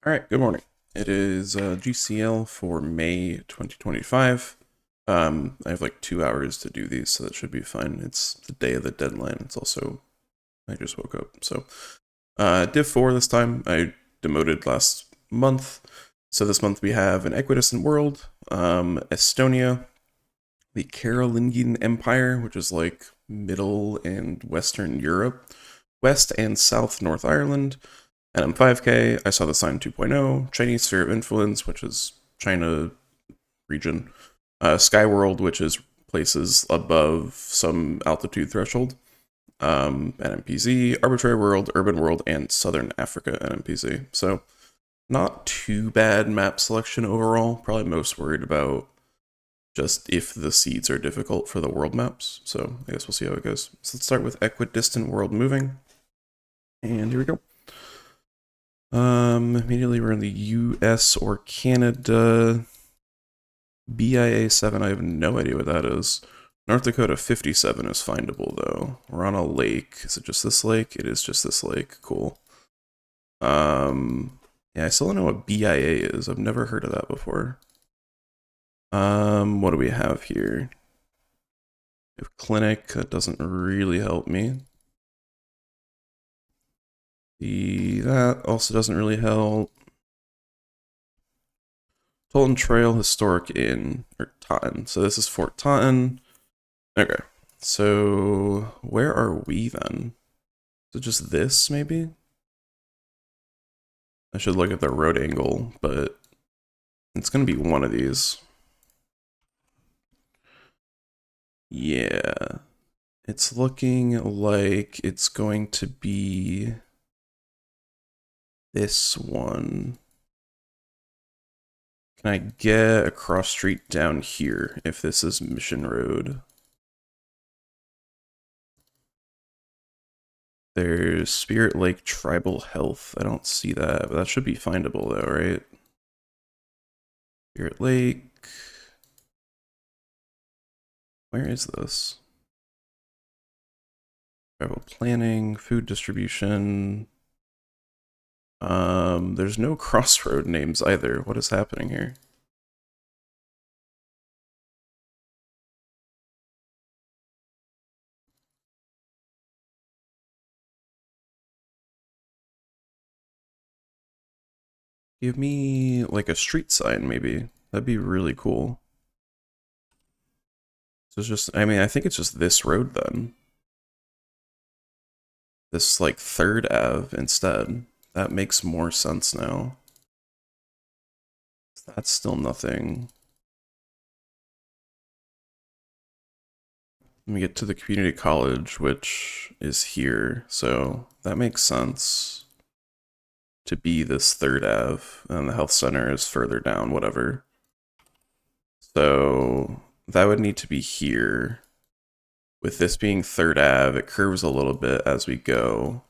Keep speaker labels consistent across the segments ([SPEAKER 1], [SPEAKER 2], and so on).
[SPEAKER 1] All right, good morning. It is GCL for May 2025. I have like 2 hours to do these, so that should be fine. It's the day of the deadline. It's also, I just woke up. So, Div 4 this time. I demoted last month. So this month we have an equidistant world, Estonia, the Carolingian Empire, which is like Middle and Western Europe, West and South North Ireland, NM5K, I saw the sign 2.0, Chinese Sphere of Influence, which is China region, Skyworld, which is places above some altitude threshold, NMPZ, Arbitrary World, Urban World, and Southern Africa NMPZ. So not too bad map selection overall. Probably most worried about just if the seeds are difficult for the world maps. So I guess we'll see how it goes. So let's start with equidistant world moving. And here we go. Immediately we're in the US or Canada. BIA 7, I have no idea what that is. North Dakota 57 is findable though. We're on a lake. Is it just this lake? It is just this lake. Cool. Yeah, I still don't know what BIA is. I've never heard of that before. What do we have here? We have clinic. That doesn't really help me. That also doesn't really help. Tolton Trail Historic Inn, or Totten. So this is Fort Totten. Okay, so where are we then? Is it just this, maybe? I should look at the road angle, but it's going to be one of these. Yeah, it's looking like it's going to be this one. Can I get across street down here if this is Mission Road? There's Spirit Lake Tribal Health. I don't see that, but that should be findable though, right? Spirit Lake. Where is this? Travel planning, food distribution. There's no crossroad names either. What is happening here? Give me like a street sign, maybe. That'd be really cool. So it's just, I mean, I think it's just this road then. This like 3rd Ave instead. That makes more sense now. That's still nothing. Let me get to the community college, which is here. So that makes sense to be this 3rd Ave, and the health center is further down, whatever. So that would need to be here. With this being 3rd Ave, it curves a little bit as we go.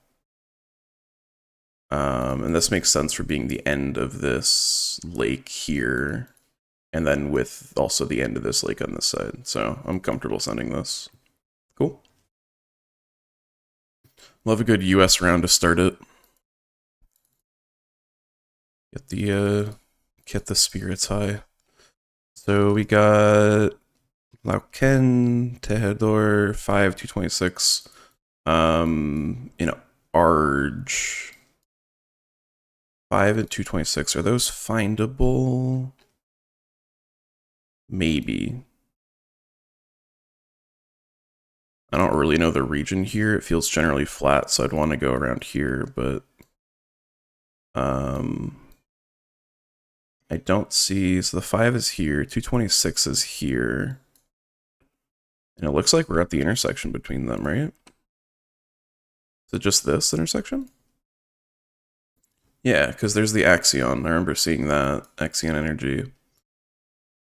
[SPEAKER 1] And this makes sense for being the end of this lake here, and then with also the end of this lake on this side. So I'm comfortable sending this. Cool. Love a good US round to start it. Get the spirits high. So we got Lauken, Tejedor, 5, 226. Arge. 5 and 226. Are those findable? Maybe. I don't really know the region here. It feels generally flat, so I'd want to go around here, but I don't see, so the 5 is here, 226 is here. And it looks like we're at the intersection between them, right? Is it just this intersection? Yeah, because there's the Axion. I remember seeing that, Axion Energy.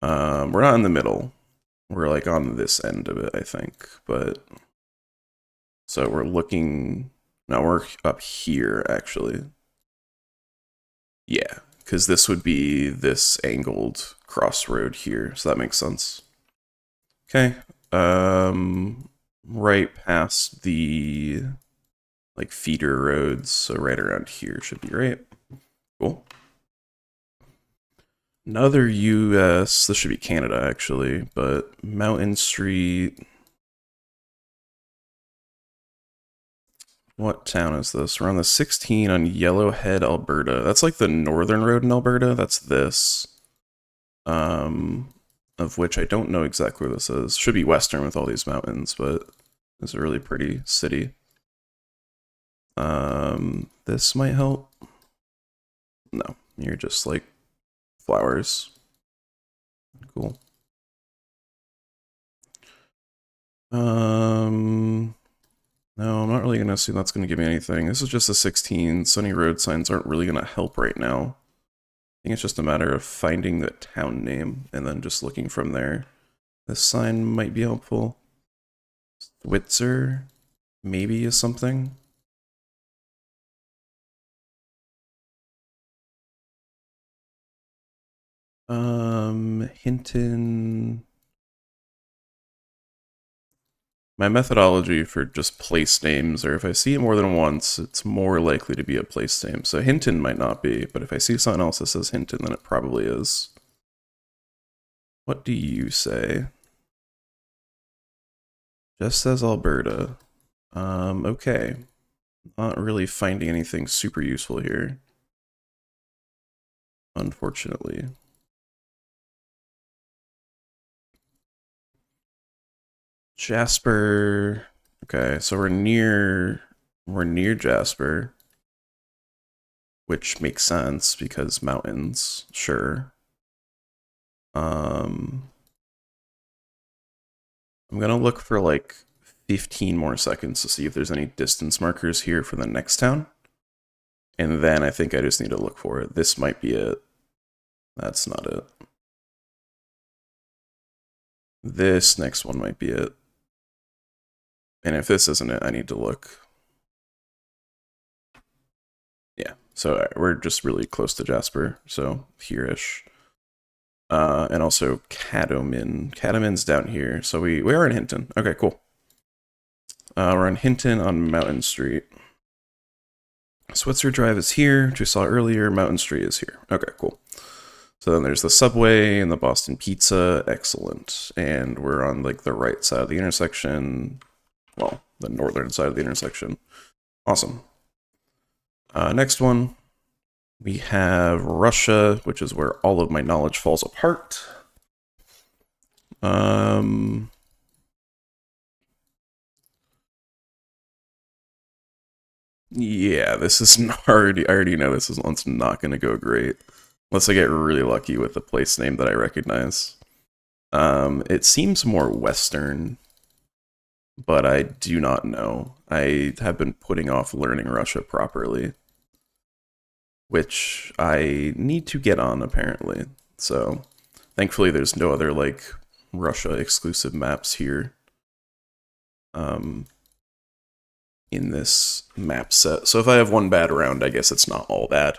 [SPEAKER 1] We're not in the middle. We're like on this end of it, I think, but... So we're looking... No, we're up here, actually. Yeah, because this would be this angled crossroad here, so that makes sense. Okay, right past the like feeder roads, so right around here should be right. Cool. Another US, this should be Canada actually, but Mountain Street. What town is this? We're on the 16 on Yellowhead, Alberta. That's like the northern road in Alberta. That's this. Of which I don't know exactly where this is. Should be western with all these mountains, but it's a really pretty city. This might help. No, you're just like flowers. Cool. No, I'm not really gonna assume that's gonna give me anything. This is just a 16. Sunny road signs aren't really gonna help right now. I think it's just a matter of finding the town name and then just looking from there. This sign might be helpful. Switzer, maybe is something. Hinton. My methodology for just place names, or if I see it more than once, it's more likely to be a place name. So Hinton might not be, but if I see something else that says Hinton, then it probably is. What do you say? Just says Alberta. Okay. Not really finding anything super useful here. Unfortunately. Jasper. Okay, so we're near Jasper, which makes sense because mountains, sure. I'm gonna look for like 15 more seconds to see if there's any distance markers here for the next town. And then I think I just need to look for it. This might be it. That's not it. This next one might be it. And if this isn't it, I need to look. Yeah, so we're just really close to Jasper, so here-ish. And also Cadomin. Cadomin's down here, so we are in Hinton. Okay, cool. We're in Hinton on Mountain Street. Switzer Drive is here, which we saw earlier. Mountain Street is here. Okay, cool. So then there's the subway and the Boston Pizza. Excellent. And we're on like the right side of the intersection. Well, the northern side of the intersection. Awesome. Next one, we have Russia, which is where all of my knowledge falls apart. Yeah, this is I already know this one's not going to go great. Unless I get really lucky with the place name that I recognize. It seems more Western, but I do not know. I have been putting off learning Russia properly, which I need to get on apparently. So, thankfully there's no other like Russia exclusive maps here. In this map set. So if I have one bad round, I guess it's not all bad.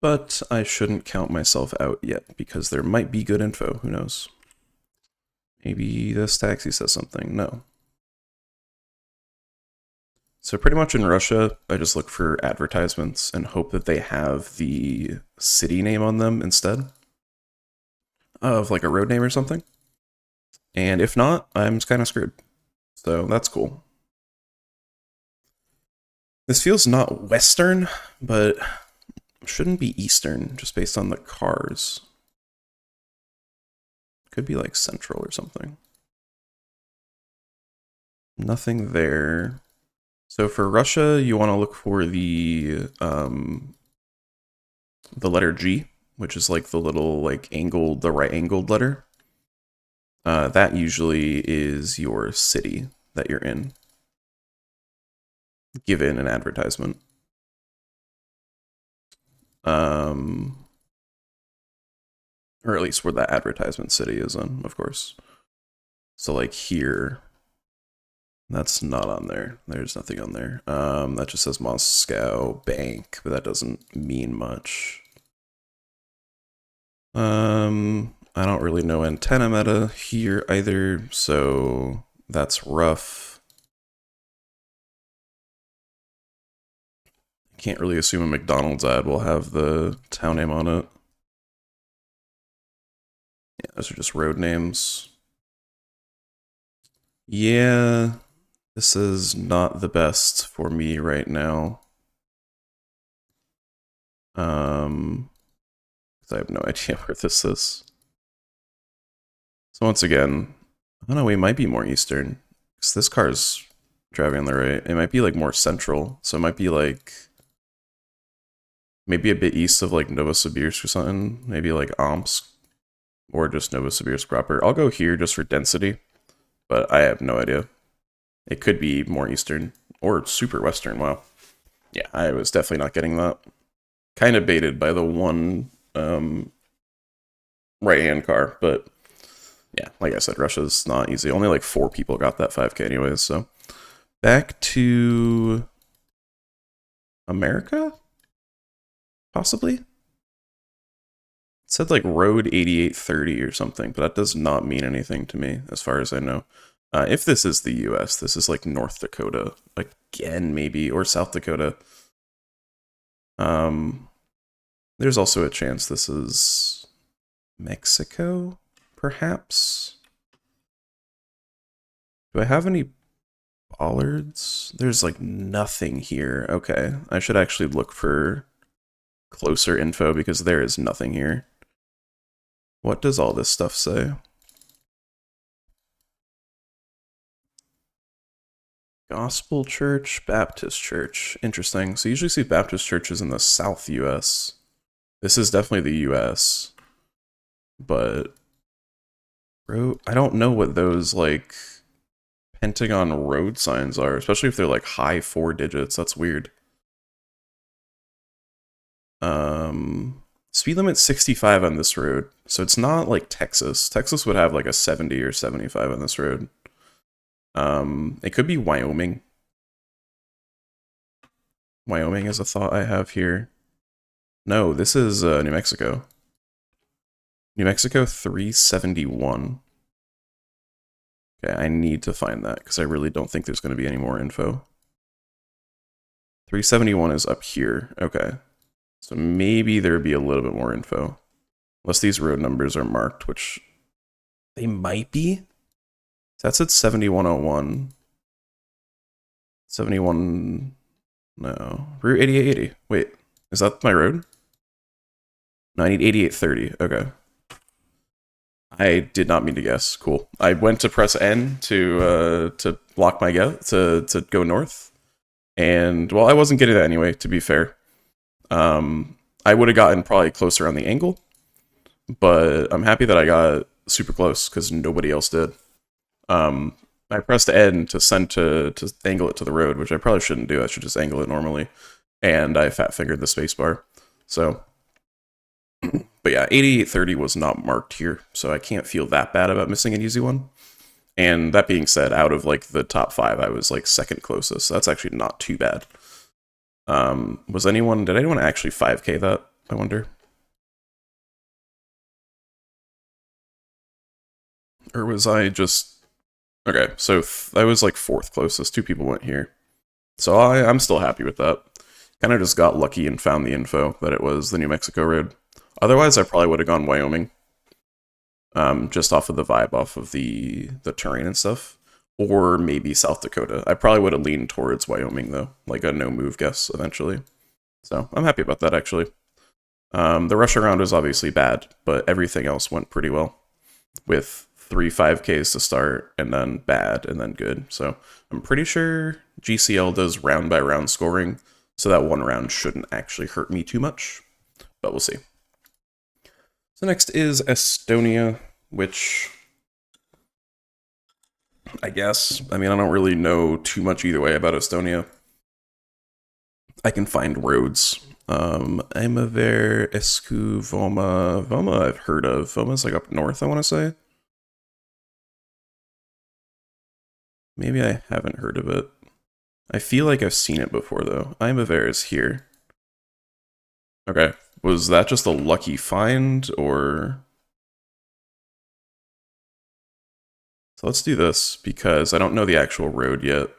[SPEAKER 1] But I shouldn't count myself out yet, because there might be good info, who knows. Maybe this taxi says something, no. So pretty much in Russia, I just look for advertisements and hope that they have the city name on them instead of like a road name or something. And if not, I'm kind of screwed. So that's cool. This feels not Western, but shouldn't be Eastern, just based on the cars. Could be like Central or something. Nothing there. So for Russia, you want to look for the letter G, which is like the little like angled, the right angled letter. That usually is your city that you're in, given an advertisement. Or at least where that advertisement city is in, of course. So like here, that's not on there. There's nothing on there. That just says Moscow Bank, but that doesn't mean much. I don't really know antenna meta here either, so that's rough. Can't really assume a McDonald's ad will have the town name on it. Yeah, those are just road names. Yeah, this is not the best for me right now. 'Cause I have no idea where this is. So once again, I don't know, we might be more eastern. Because this car's driving on the right. It might be like more central. So it might be like maybe a bit east of like Novosibirsk or something. Maybe like Omsk. Or just Novosibirsk proper. I'll go here just for density. But I have no idea. It could be more eastern. Or super western, wow. Yeah, I was definitely not getting that. Kind of baited by the one right-hand car, but yeah, like I said, Russia's not easy. Only like 4 people got that 5K anyways, so. Back to America? Possibly? It said like Road 8830 or something, but that does not mean anything to me, as far as I know. If this is the US, this is like North Dakota, again, maybe, or South Dakota. There's also a chance this is Mexico, perhaps? Do I have any bollards? There's like nothing here. Okay, I should actually look for closer info because there is nothing here. What does all this stuff say? Gospel Church, Baptist Church. Interesting. So you usually see Baptist churches in the South US. This is definitely the US. But I don't know what those like Pentagon road signs are, especially if they're like high 4 digits. That's weird. Speed limit 65 on this road. So it's not like Texas. Texas would have like a 70 or 75 on this road. It could be Wyoming. Wyoming is a thought I have here. No, this is New Mexico. New Mexico 371. Okay, I need to find that because I really don't think there's going to be any more info. 371 is up here. Okay. So maybe there would be a little bit more info. Unless these road numbers are marked, which they might be. That's at 7101. 71... No. Route 8880. Wait, is that my road? No, I need 8830. Okay. I did not mean to guess. Cool. I went to press N to block my guess, to go north. And, well, I wasn't getting that anyway, to be fair. I would have gotten probably closer on the angle. But I'm happy that I got super close, because nobody else did. I pressed N to send to angle it to the road, which I probably shouldn't do. I should just angle it normally. And I fat fingered the spacebar. So, but yeah, 8830 was not marked here, so I can't feel that bad about missing an easy one. And that being said, out of like the top 5, I was like second closest, so that's actually not too bad. Did anyone actually 5K that, I wonder? Or was I just... Okay, so I was like 4th closest. 2 people went here. So I'm still happy with that. Kind of just got lucky and found the info that it was the New Mexico road. Otherwise, I probably would have gone Wyoming. Just off of the vibe, off of the terrain and stuff. Or maybe South Dakota. I probably would have leaned towards Wyoming, though. Like a no-move guess, eventually. So, I'm happy about that, actually. The rush around was obviously bad, but everything else went pretty well. With 3 5Ks to start, and then bad, and then good. So, I'm pretty sure GCL does round-by-round scoring, so that one round shouldn't actually hurt me too much. But we'll see. So next is Estonia, which I guess, I mean, I don't really know too much either way about Estonia. I can find roads. Aimaver, Esku, Voma. Voma I've heard of. Voma's like up north, I want to say. Maybe I haven't heard of it. I feel like I've seen it before, though. Aimaver is here. Okay. Was that just a lucky find, or... So let's do this, because I don't know the actual road yet.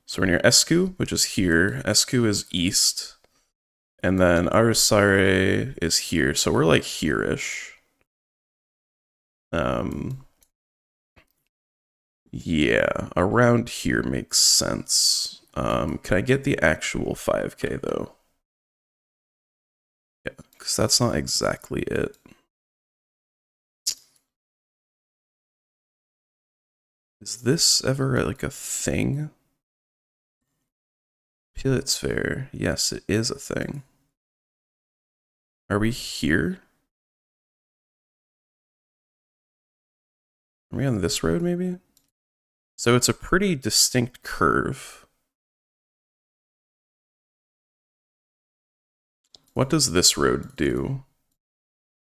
[SPEAKER 1] So we're near Escu, which is here. Escu is east. And then Arusare is here. So we're like here-ish. Yeah, around here makes sense. Can I get the actual 5K though? Yeah, because that's not exactly it. Is this ever like a thing? Pilot's Fair. Yes, it is a thing. Are we here? Are we on this road maybe? So it's a pretty distinct curve. What does this road do?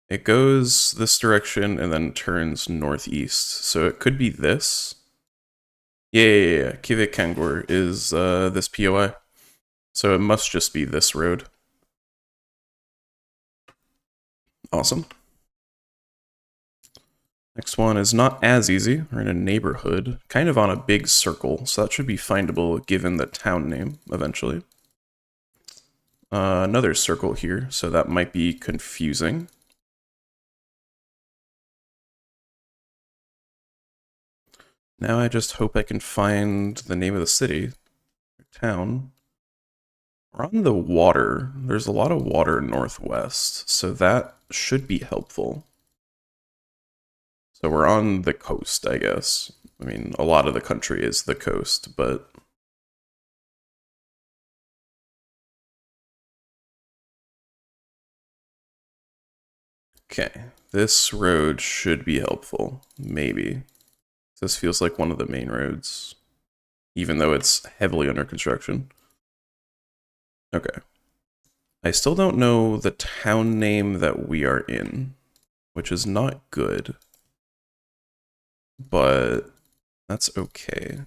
[SPEAKER 1] It goes this direction and then turns northeast. So it could be this. Yeah. Kive Kangur is this POI. So it must just be this road. Awesome. Next one is not as easy. We're in a neighborhood, kind of on a big circle, so that should be findable given the town name eventually. Another circle here, so that might be confusing. Now I just hope I can find the name of the city, or town. We're on the water. There's a lot of water northwest, so that should be helpful. So we're on the coast, I guess. I mean, a lot of the country is the coast, but... Okay, this road should be helpful, maybe. This feels like one of the main roads, even though it's heavily under construction. Okay. I still don't know the town name that we are in, which is not good. But that's okay.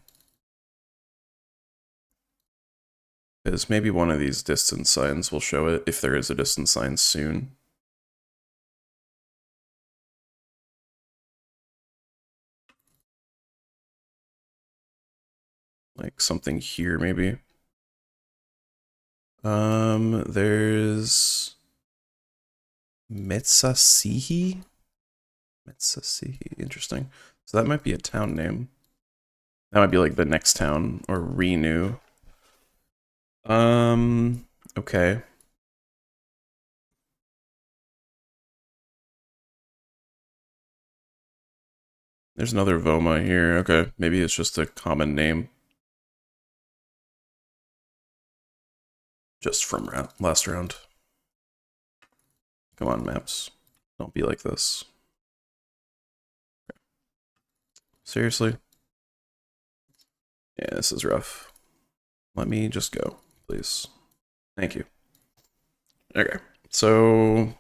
[SPEAKER 1] Because maybe one of these distance signs will show it, if there is a distance sign soon. Like something here, maybe. There's... Metsasihi? Metsasihi, interesting. So that might be a town name. That might be like the next town, or Renew. Okay. There's another Voma here. Okay, maybe it's just a common name. Just from last round. Come on, maps. Don't be like this. Seriously? Yeah, this is rough. Let me just go, please. Thank you. Okay, so...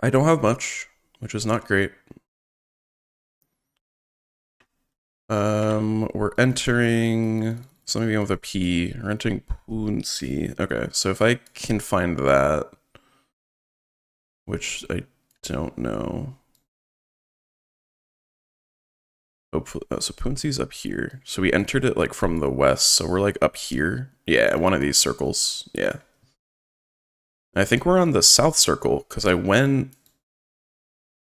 [SPEAKER 1] I don't have much, which is not great. We're entering... Something begin with a P. We're entering Punsi. Okay, so if I can find that, which I don't know. Hopefully, oh, so Punsi's up here. So we entered it like from the west, so we're like up here. Yeah, one of these circles. Yeah. I think we're on the south circle, because I went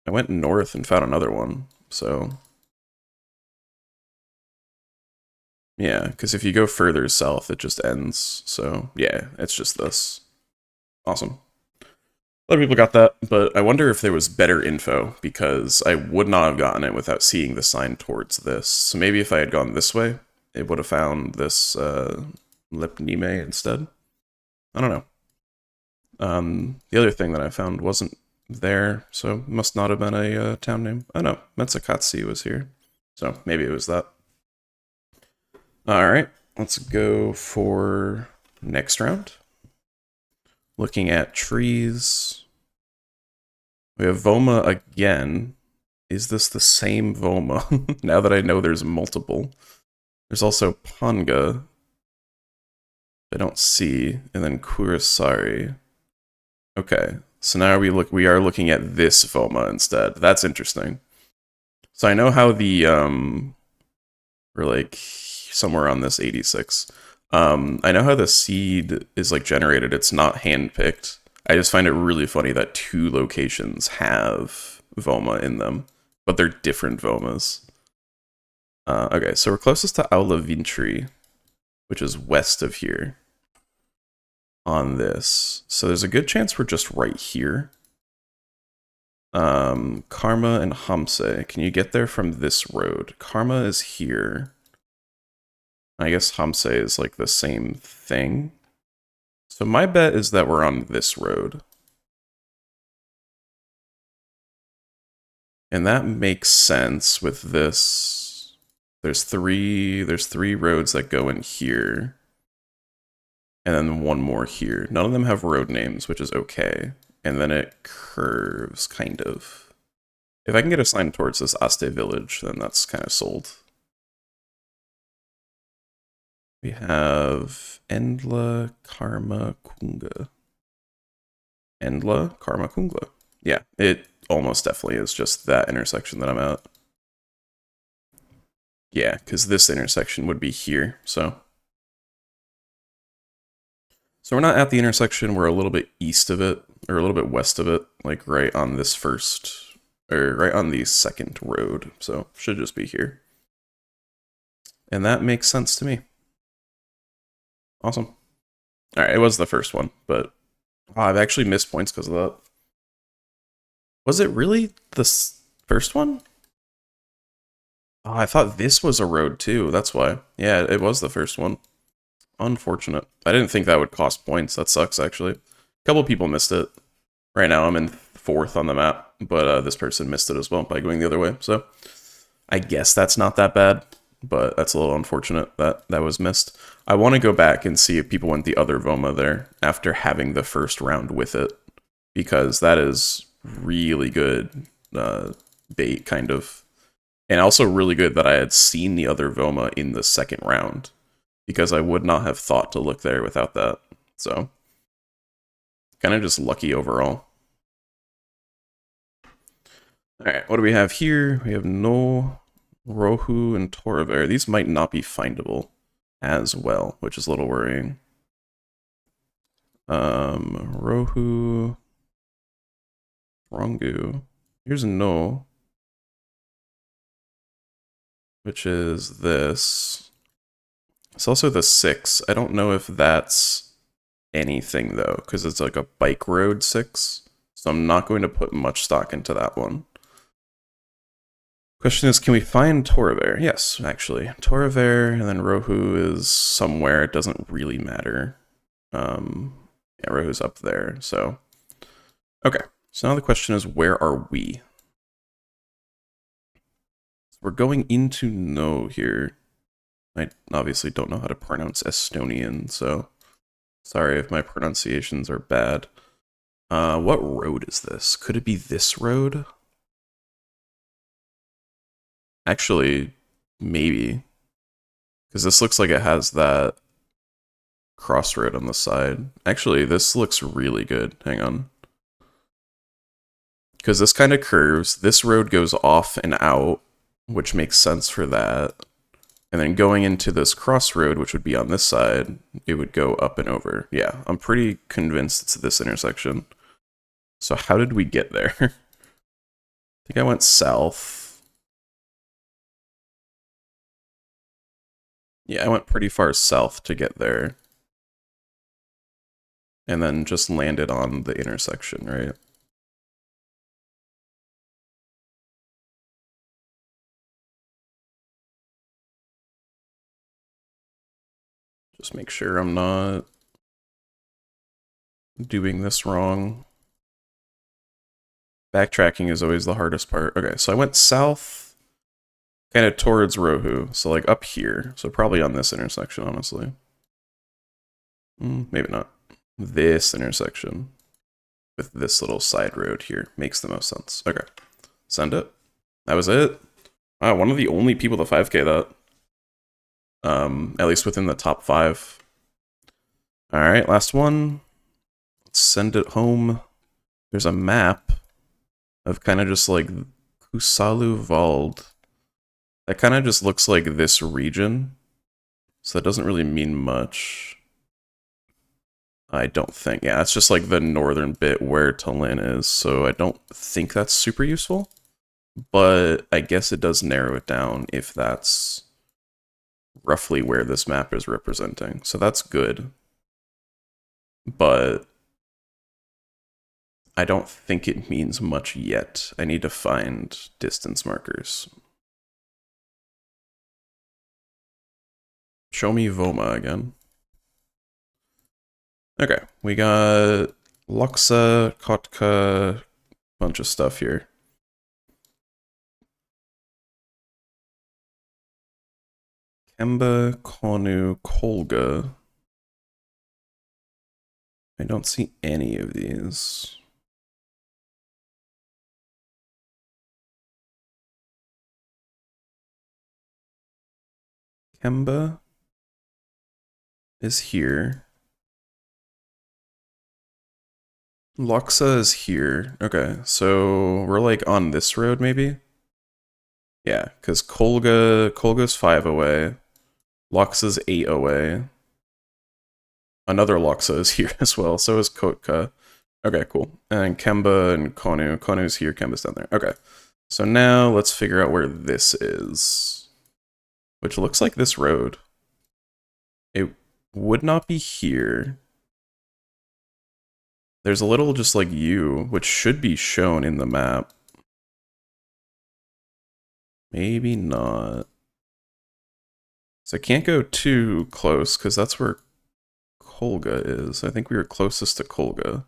[SPEAKER 1] north and found another one, so... Yeah, because if you go further south, it just ends. So, yeah, it's just this. Awesome. Other people got that, but I wonder if there was better info, because I would not have gotten it without seeing the sign towards this. So maybe if I had gone this way, it would have found this Lipnime instead. I don't know. The other thing that I found wasn't there, so must not have been a town name. Oh no, Metsukatsi was here. So maybe it was that. Alright, let's go for next round. Looking at trees. We have Voma again. Is this the same Voma? Now that I know there's multiple. There's also Panga. I don't see. And then Kurasari. Okay, so now we are looking at this Voma instead. That's interesting. So I know how the or like somewhere on this 86. I know how the seed is like generated. It's not handpicked. I just find it really funny that two locations have Voma in them, but they're different Vomas. Okay, so we're closest to Aula Vintri, which is west of here on this. So there's a good chance we're just right here. Karma and Hamse. Can you get there from this road? Karma is here. I guess Hamse is like the same thing. So my bet is that we're on this road. And that makes sense with this. There's three roads that go in here. And then one more here. None of them have road names, which is okay. And then it curves, kind of. If I can get assigned towards this Aste village, then that's kind of sold. We have Endla, Karma, Kunga. Endla, Karma, Kunga. Yeah, it almost definitely is just that intersection that I'm at. Yeah, because this intersection would be here, so. So we're not at the intersection, we're a little bit east of it, or a little bit west of it, like right on this first, or right on the second road, so should just be here. And that makes sense to me. Awesome. Alright, it was the first one, but I've actually missed points because of that. Was it really the first one? Oh, I thought this was a road too, that's why. Yeah, it was the first one. Unfortunate. I didn't think that would cost points. That sucks, actually. A couple people missed it. Right now I'm in 4th on the map, but this person missed it as well by going the other way, so I guess that's not that bad, but that's a little unfortunate that that was missed. I want to go back and see if people went the other Voma there after having the first round with it, because that is really good bait, kind of. And also really good that I had seen the other Voma in the second round, because I would not have thought to look there without that. So, kind of just lucky overall. Alright, what do we have here? We have No, Rohu, and Toraver. These might not be findable as well, which is a little worrying. Rohu, Rongu. Here's No, which is this. It's also the 6. I don't know if that's anything, though, because it's like a bike road 6. So I'm not going to put much stock into that one. Question is, can we find Toraver? Yes, actually. Toraver, and then Rohu is somewhere. It doesn't really matter. Yeah, Rohu's up there, so. Okay, so now the question is, where are we? We're going into No here. I obviously don't know how to pronounce Estonian, so sorry if my pronunciations are bad. What road is this? Could it be this road? Actually, maybe. Because this looks like it has that crossroad on the side. Actually, this looks really good. Hang on. Because this kind of curves. This road goes off and out, which makes sense for that. And then going into this crossroad, which would be on this side, it would go up and over. Yeah, I'm pretty convinced it's this intersection. So how did we get there? I think I went south. Yeah, I went pretty far south to get there. And then just landed on the intersection, right? Just make sure I'm not doing this wrong. Backtracking is always the hardest part. Okay, so I went south, kind of towards Rohu. So like up here. So probably on this intersection, honestly. Maybe not. This intersection with this little side road here makes the most sense. Okay, send it. That was it. Wow, one of the only people to 5K that. At least within the top 5. Alright, last one. Let's send it home. There's a map of kind of just like Kusalu Vald. That kind of just looks like this region. So that doesn't really mean much. I don't think. Yeah, it's just like the northern bit where Tallinn is, so I don't think that's super useful. But I guess it does narrow it down if that's roughly where this map is representing. So that's good. But I don't think it means much yet. I need to find distance markers. Show me Voma again. Okay, we got Loksa, Kotka, bunch of stuff here. Kemba, Konu, Kolga. I don't see any of these. Kemba is here. Loksa is here. Okay, so we're like on this road maybe? Yeah, because Kolga's 5 away. Loksa's 8 away. Another Loksa is here as well, so is Kotka. Okay, cool. And Kemba and Konu. Konu's here, Kemba's down there. Okay. So now let's figure out where this is. Which looks like this road. It would not be here. There's a little just like U, which should be shown in the map. Maybe not. So I can't go too close, because that's where Kolga is. I think we were closest to Kolga.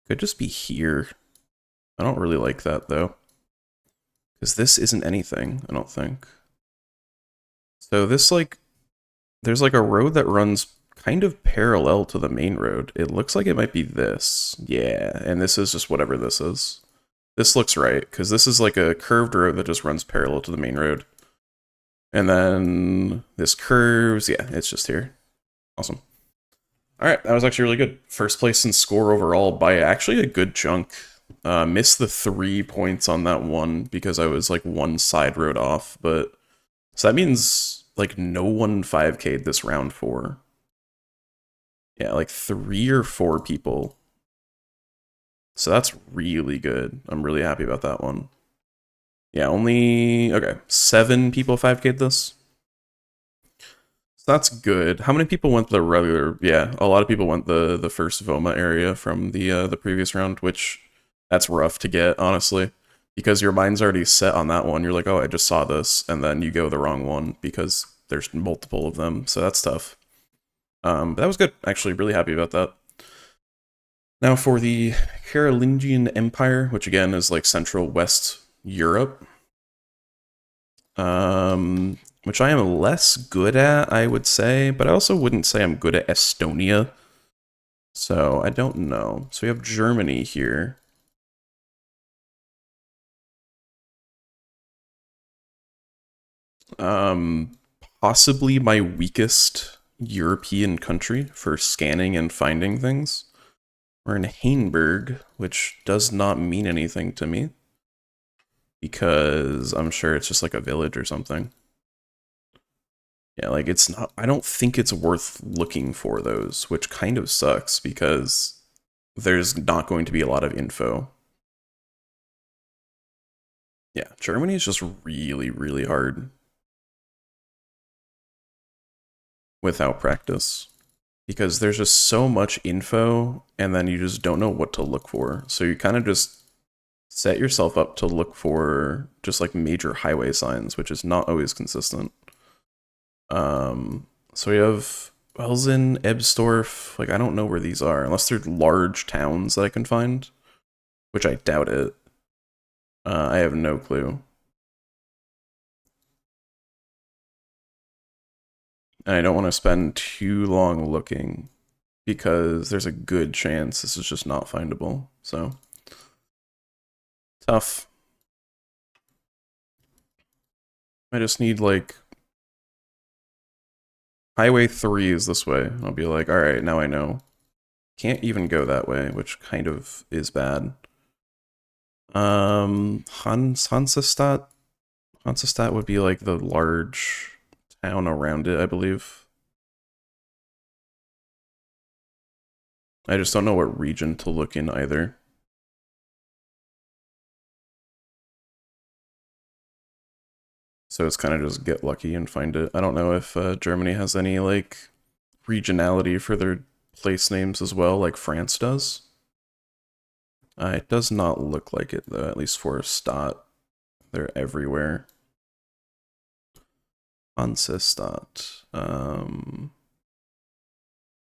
[SPEAKER 1] Could just be here. I don't really like that, though. Because this isn't anything, I don't think. So this, like, there's like a road that runs kind of parallel to the main road. It looks like it might be this. Yeah, and this is just whatever this is. This looks right, because this is like a curved road that just runs parallel to the main road. And then this curves. Yeah, it's just here. Awesome. All right, that was actually really good. First place in score overall by actually a good chunk. Missed the 3 points on that one because I was like one side road off, but so that means like no one 5K'd this round 4. Yeah, like 3 or 4 people. So that's really good. I'm really happy about that one. Yeah, only, okay, 7 people 5K'd this. So that's good. How many people went the regular? Yeah, a lot of people went the first Voma area from the previous round, which that's rough to get, honestly, because your mind's already set on that one. You're like, oh, I just saw this, and then you go the wrong one because there's multiple of them, so that's tough. But that was good. Actually, really happy about that. Now for the Carolingian Empire, which again is like Central West Europe. Which I am less good at, I would say, but I also wouldn't say I'm good at Estonia. So I don't know. So we have Germany here. Possibly my weakest European country for scanning and finding things. We're in Hainburg, which does not mean anything to me, because I'm sure it's just like a village or something. Yeah, like it's not, I don't think it's worth looking for those, which kind of sucks because there's not going to be a lot of info. Yeah, Germany is just really, really hard without practice because there's just so much info and then you just don't know what to look for. So you kind of just set yourself up to look for just like major highway signs, which is not always consistent. So we have Welsen, Ebsdorf. Like, I don't know where these are, unless they're large towns that I can find, which I doubt it. I have no clue. And I don't want to spend too long looking because there's a good chance this is just not findable. So, tough. I just need, like, Highway 3 is this way. I'll be like, alright, now I know. Can't even go that way, which kind of is bad. Hansestadt. Hansestadt would be like the large town around it, I believe. I just don't know what region to look in either. So it's kind of just get lucky and find it. I don't know if Germany has any like regionality for their place names as well, like France does. It does not look like it though, at least for a stat. They're everywhere. Hansestadt.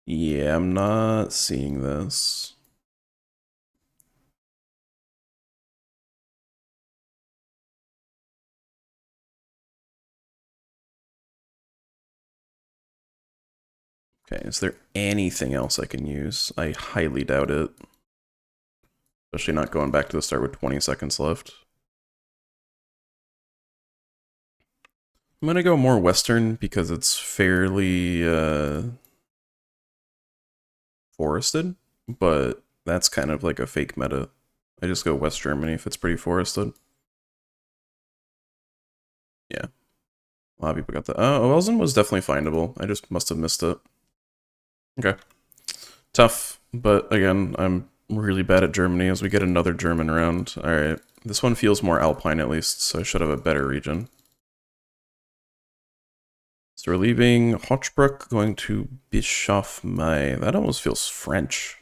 [SPEAKER 1] Yeah, I'm not seeing this. Okay, is there anything else I can use? I highly doubt it. Especially not going back to the start with 20 seconds left. I'm gonna go more western because it's fairly forested, but that's kind of like a fake meta. I just go West Germany if it's pretty forested. Yeah. A lot of people got that. Oh, Welsen was definitely findable. I just must have missed it. Okay. Tough, but again, I'm really bad at Germany as we get another German round. Alright. This one feels more alpine at least, so I should have a better region. So we're leaving Hochbruck, going to Bischof May. That almost feels French.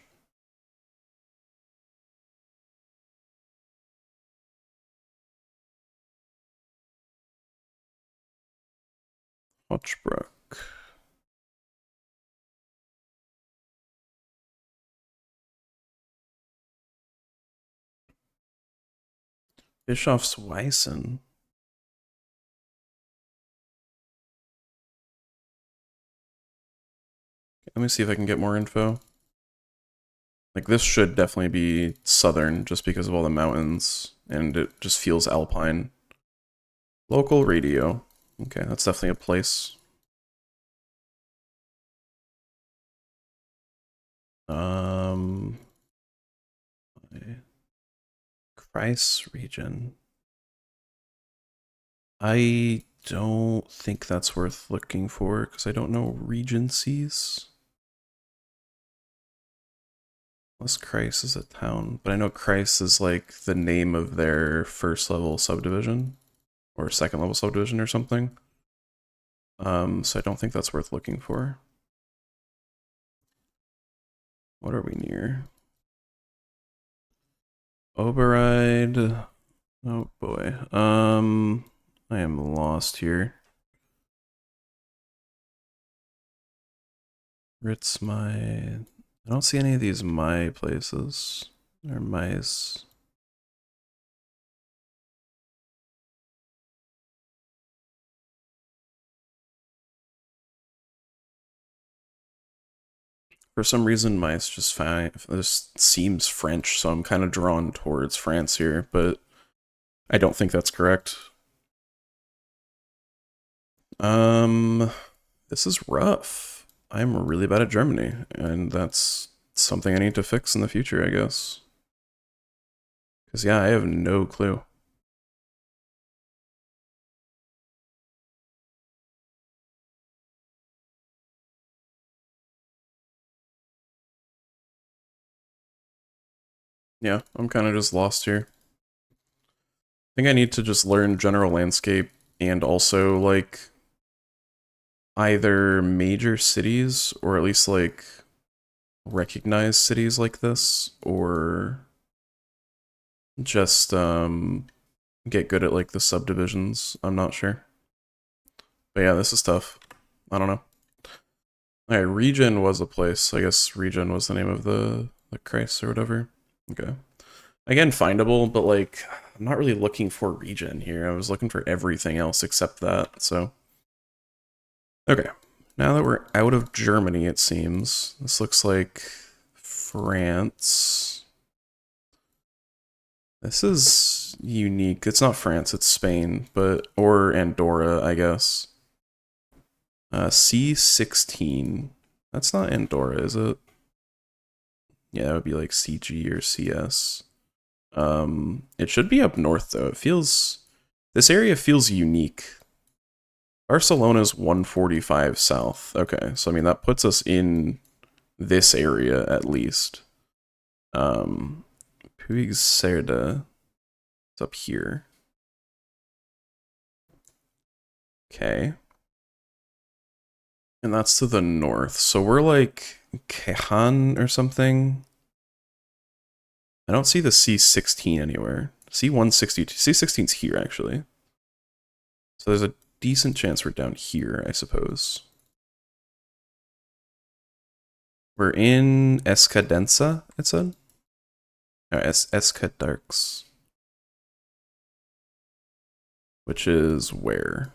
[SPEAKER 1] Hochbruck. Bischofsweissen. Let me see if I can get more info. Like, this should definitely be southern just because of all the mountains, and it just feels alpine. Local radio. Okay, that's definitely a place. Kreis region. I don't think that's worth looking for because I don't know regencies. Unless Kreis is a town, but I know Kreis is like the name of their first level subdivision or second level subdivision or something. So I don't think that's worth looking for. What are we near? Oberide. Oh boy. I am lost here. Ritz my. I don't see any of these my places or mice. For some reason, mice just fine. This seems French, so I'm kind of drawn towards France here, but I don't think that's correct. Um, this is rough. I'm really bad at Germany, and that's something I need to fix in the future, I guess. Because, yeah, I have no clue. Yeah, I'm kind of just lost here. I think I need to just learn general landscape and also, like, either major cities or at least, like, recognized cities like this, or just, get good at, like, the subdivisions. I'm not sure. But yeah, this is tough. I don't know. Alright, Regen was a place. I guess Regen was the name of the Kreis or whatever. Okay. Again, findable, but like, I'm not really looking for Regen here. I was looking for everything else except that, so. Okay. Now that we're out of Germany, it seems. This looks like France. This is unique. It's not France, it's Spain, but, or Andorra, I guess. C16. That's not Andorra, is it? Yeah, that would be like CG or CS. It should be up north though. This area feels unique. Barcelona's 145 south. Okay, so I mean that puts us in this area at least. Puigcerda is up here. Okay. And that's to the north. So we're like Kehan or something. I don't see the C16 anywhere. C162. C16's here, actually. So there's a decent chance we're down here, I suppose. We're in Escadenza, it said? Escadarks. Which is where?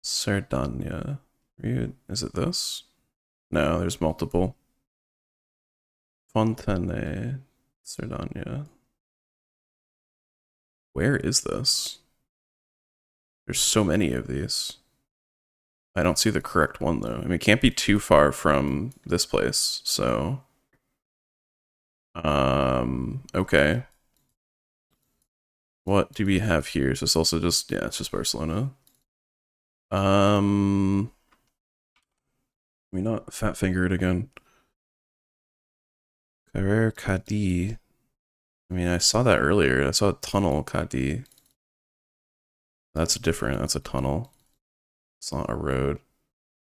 [SPEAKER 1] Sardinia. Is it this? No, there's multiple. Fontane, Sardinia. Where is this? There's so many of these. I don't see the correct one, though. I mean, it can't be too far from this place, so... okay. What do we have here? Is this also just... Yeah, it's just Barcelona. Let me not fat finger it again. Carrer Cadí. I mean, I saw that earlier. I saw a tunnel, Cadí. That's different. That's a tunnel. It's not a road.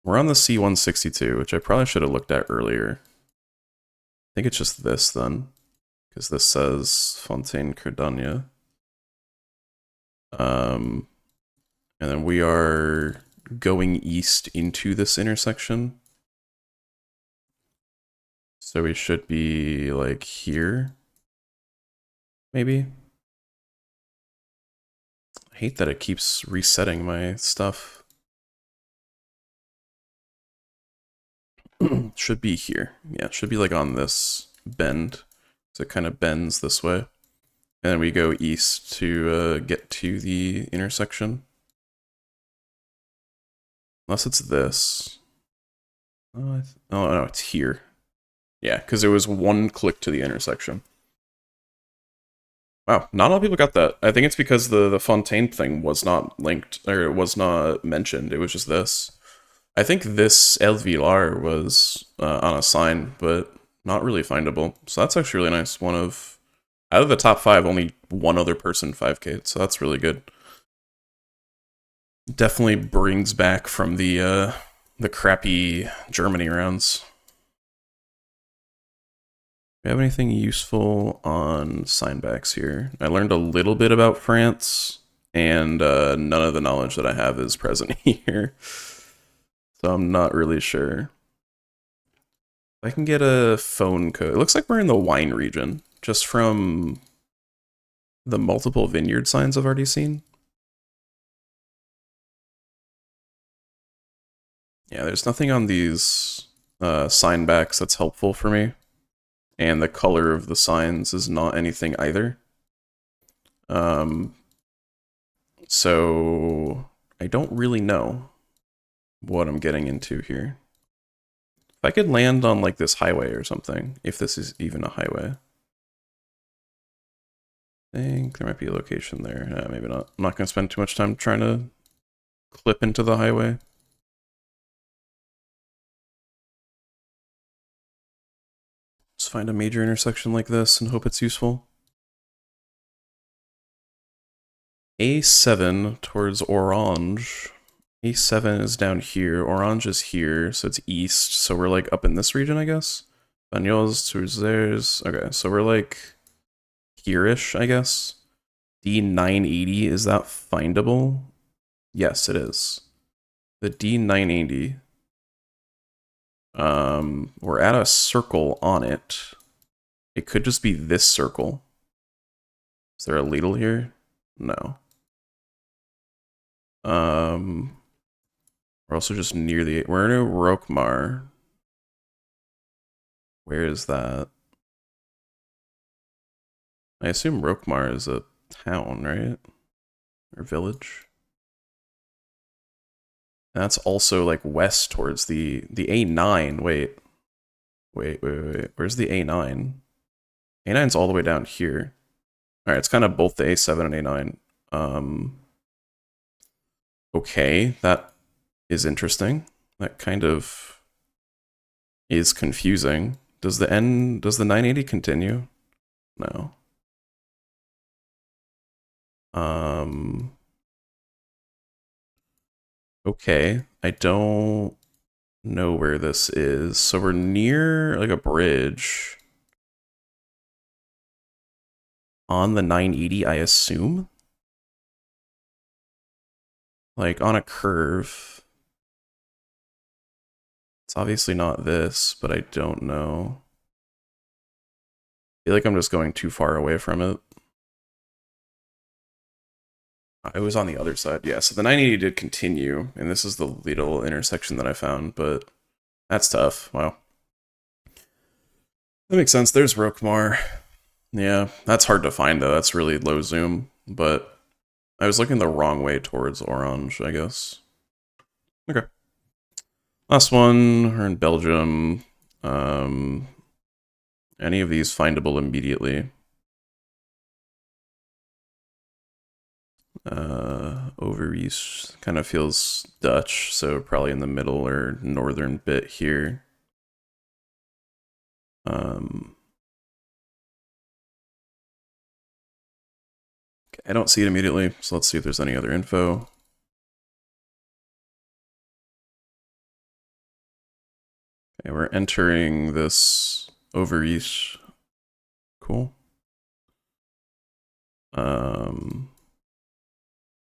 [SPEAKER 1] We're on the C162, which I probably should have looked at earlier. I think it's just this, then. Because this says Fontaine Cardania. And then we are going east into this intersection. So we should be, like, here. Maybe? I hate that it keeps resetting my stuff. Should be here. Yeah, it should be, like, on this bend. So it kind of bends this way. And then we go east to get to the intersection. Unless it's this. Oh, no, it's here. Yeah, because it was one click to the intersection. Wow, not a lot of people got that. I think it's because the Fontaine thing was not linked, or it was not mentioned. It was just this. I think this El Vilar was on a sign, but not really findable. So that's actually really nice. Out of the top 5, only one other person 5K'd, so that's really good. Definitely brings back from the crappy Germany rounds. Do we have anything useful on signbacks here? I learned a little bit about France, and none of the knowledge that I have is present here. So I'm not really sure. I can get a phone code. It looks like we're in the wine region, just from the multiple vineyard signs I've already seen. Yeah, there's nothing on these signbacks that's helpful for me. And the color of the signs is not anything either. So I don't really know what I'm getting into here. If I could land on like this highway or something, if this is even a highway. I think there might be a location there. Maybe not. I'm not going to spend too much time trying to clip into the highway. Just find a major intersection like this and hope it's useful. A7 towards Orange. A7 is down here. Orange is here, so it's east. So we're like up in this region, I guess. Banyos towards theirs. Okay, so we're like here-ish, I guess. D980, is that findable? Yes, it is. The D980. We're at a circle on it. It could just be this circle. Is there a ladle here? No. We're also just near we're in Roquemar. Where is that? I assume Roquemar is a town, right? Or village? That's also like west towards the A9. Wait. Where's the A9? A9's all the way down here. All right, it's kind of both the A7 and A9. Okay, that is interesting. That kind of is confusing. Does the 980 continue? No. Okay, I don't know where this is. So we're near like a bridge on the 980, I assume. Like on a curve. It's obviously not this, but I don't know. I feel like I'm just going too far away from it. It was on the other side. Yeah, so the 980 did continue, and this is the little intersection that I found, but that's tough. Wow. That makes sense. There's Rokmar. Yeah, that's hard to find, though. That's really low zoom, but I was looking the wrong way towards Orange, I guess. Okay. Last one, we're in Belgium. Any of these findable immediately? Overeast kind of feels Dutch, so probably in the middle or northern bit here. I don't see it immediately, so let's see if there's any other info. Okay, we're entering this Overeast. Cool.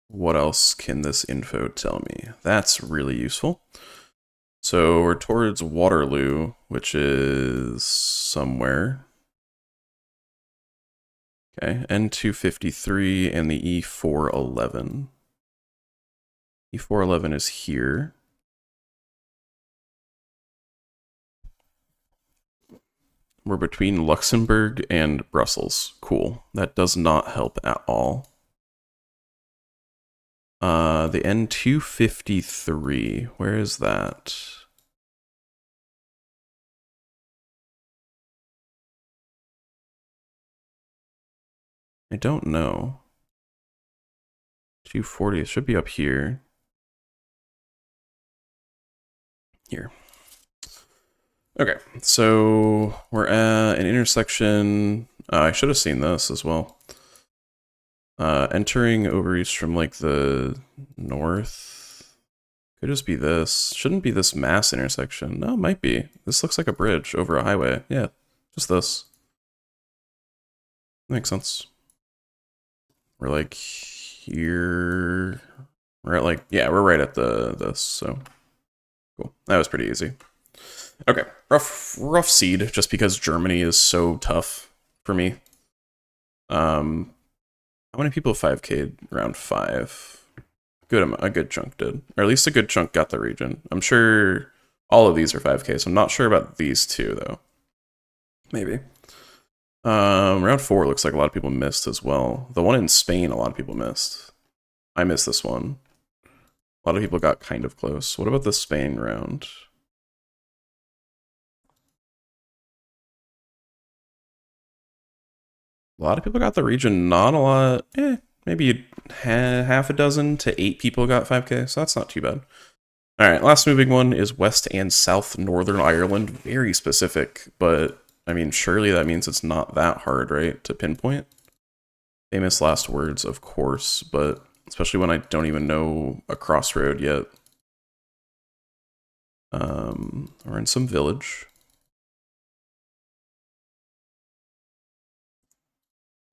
[SPEAKER 1] What else can this info tell me? That's really useful. So we're towards Waterloo, which is somewhere. Okay, N253 and the E411. E411 is here. We're between Luxembourg and Brussels. Cool. That does not help at all. The N253. Where is that? I don't know. 240. It should be up here. Here. Okay, so we're at an intersection. I should have seen this as well. Entering Overeast from like the north. Could just be this. Shouldn't be this mass intersection. No, it might be. This looks like a bridge over a highway. Yeah, just this. Makes sense. We're like here. We're at like, yeah, we're right at this, so cool. That was pretty easy. Okay, rough seed, just because Germany is so tough for me. How many people 5K'd? Around 5. A good chunk did. Or at least a good chunk got the region. I'm sure all of these are 5K, so I'm not sure about these two, though. Maybe. Round 4 looks like a lot of people missed as well. The one in Spain, a lot of people missed. I missed this one. A lot of people got kind of close. What about the Spain round? A lot of people got the region, not a lot. Maybe half a dozen to 8 people got 5K, so that's not too bad. All right, last moving one is West and South Northern Ireland. Very specific, but I mean, surely that means it's not that hard, right, to pinpoint? Famous last words, of course, but especially when I don't even know a crossroad yet. We're in some village.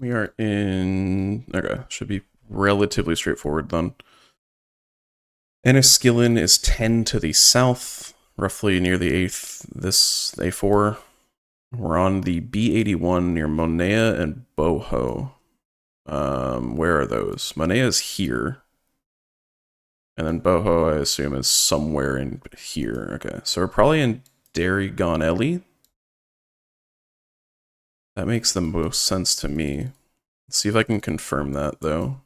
[SPEAKER 1] We are in... Okay, should be relatively straightforward then. Enniskillen is 10 to the south, roughly near the 8th, this A4. We're on the B81 near Monea and Boho. Where are those? Monea is here. And then Boho, I assume, is somewhere in here. Okay, so we're probably in Derrygonelli. That makes the most sense to me. Let's see if I can confirm that, though.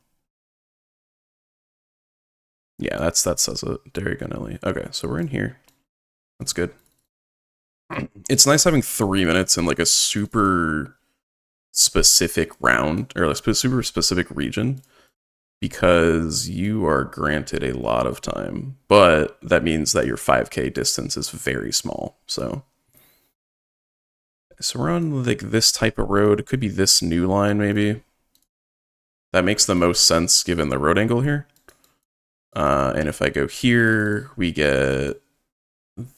[SPEAKER 1] Yeah, that says it. Dairy Gunelli. Okay, so we're in here. That's good. It's nice having 3 minutes in like a super specific round or a super specific region because you are granted a lot of time, but that means that your 5K distance is very small. So we're on like this type of road. It could be this new line maybe. That makes the most sense given the road angle here. And if I go here, we get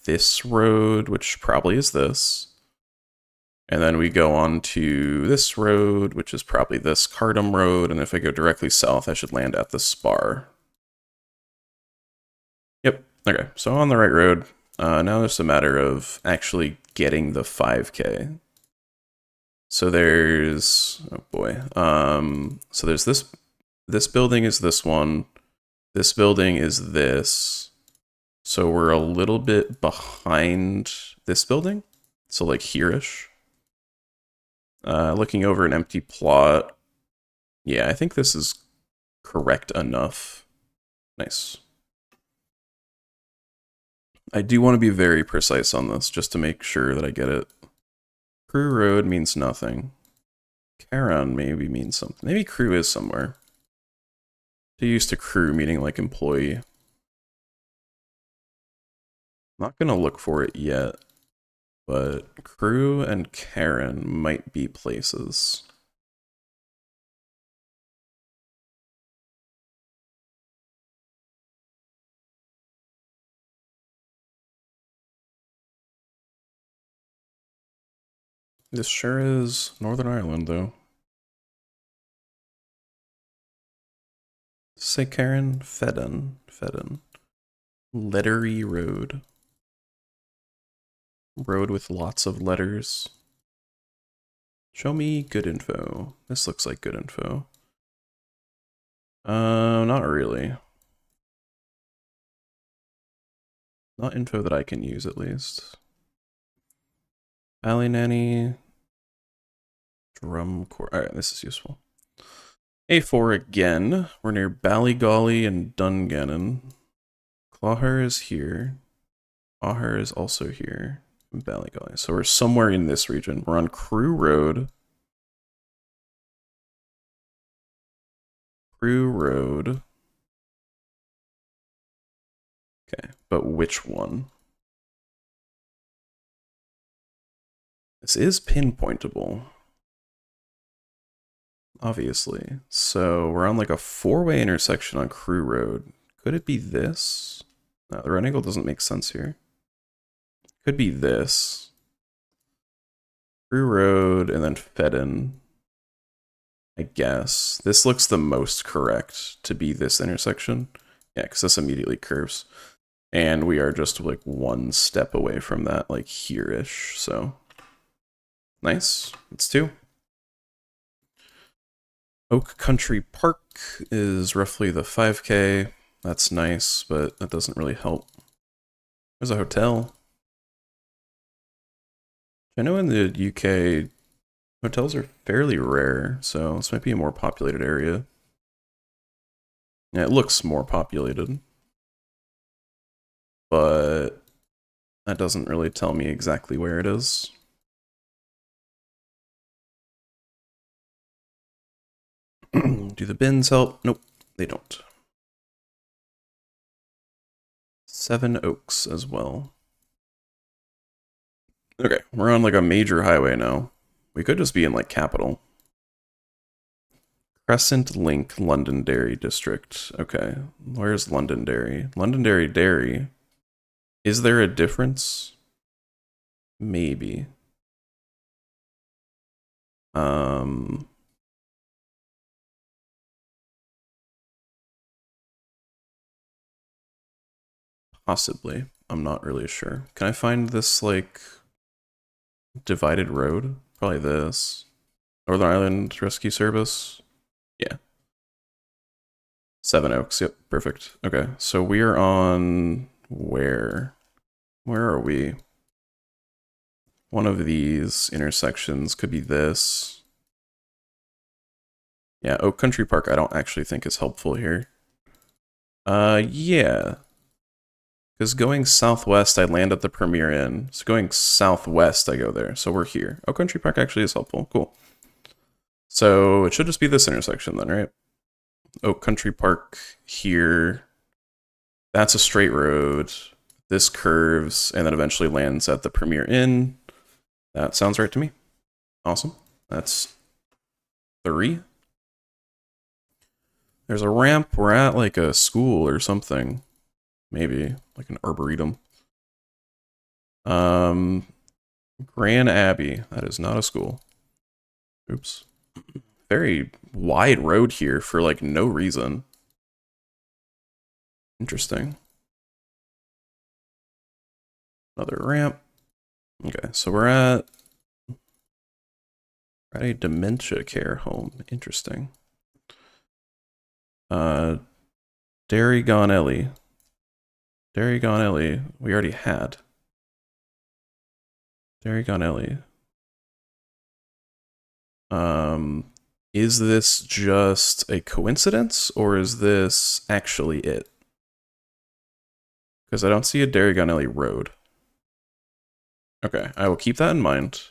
[SPEAKER 1] this road, which probably is this. And then we go on to this road, which is probably this Cardam road. And if I go directly south, I should land at the Spar. Yep. Okay. So on the right road. Now it's a matter of actually getting the 5K. So there's, oh boy. So there's this building is this one. This building is this. So we're a little bit behind this building. So like here-ish. Looking over an empty plot. Yeah, I think this is correct enough. Nice. I do want to be very precise on this, just to make sure that I get it. Crew Road means nothing. Charon maybe means something. Maybe crew is somewhere. Too used to crew meaning like employee. Not gonna look for it yet, but crew and Karen might be places. This sure is Northern Ireland, though. Say Karen? Fedden. Lettery road. Road with lots of letters. Show me good info. This looks like good info. Not really. Not info that I can use, at least. Alley Nanny. Drum corps. Alright, this is useful. A4 again. We're near Ballygolly and Dungannon. Clawher is here. Clawher is also here. Ballygolly. So we're somewhere in this region. We're on Crew Road. Crew Road. Okay, but which one? This is pinpointable. Obviously. So we're on like a 4-way intersection on Crew Road. Could it be this? No, the right angle doesn't make sense here. Could be this. Crew Road and then Fedden. I guess. This looks the most correct to be this intersection. Yeah, because this immediately curves. And we are just like one step away from that, like here-ish. So nice. It's 2. Oak Country Park is roughly the 5K. That's nice, but that doesn't really help. There's a hotel. I know in the UK, hotels are fairly rare, so this might be a more populated area. Yeah, it looks more populated. But that doesn't really tell me exactly where it is. Do the bins help? Nope, they don't. 7 Oaks as well. Okay, we're on like a major highway now. We could just be in like Capital. Crescent Link Londonderry District. Okay, where's Londonderry? Londonderry Dairy. Is there a difference? Maybe. Possibly. I'm not really sure. Can I find this like divided road? Probably this. Northern Ireland Rescue Service. Yeah. 7 Oaks. Yep, perfect. Okay, so we are on where? Where are we? One of these intersections could be this. Yeah, Oak Country Park I don't actually think is helpful here. Yeah. Because going southwest, I land at the Premier Inn. So going southwest, I go there. So we're here. Oh, Country Park actually is helpful. Cool. So it should just be this intersection then, right? Oh, Country Park here. That's a straight road. This curves and then eventually lands at the Premier Inn. That sounds right to me. Awesome. That's 3. There's a ramp. We're at like a school or something. Maybe like an arboretum. Grand Abbey. That is not a school. Oops. Very wide road here for like no reason. Interesting. Another ramp. Okay, so we're at a dementia care home. Interesting. Derry-Gonelli. Derry-Gonelli, we already had. Derry-Gonelli. Is this just a coincidence, or is this actually it? Because I don't see a Derry-Gonelli road. Okay, I will keep that in mind.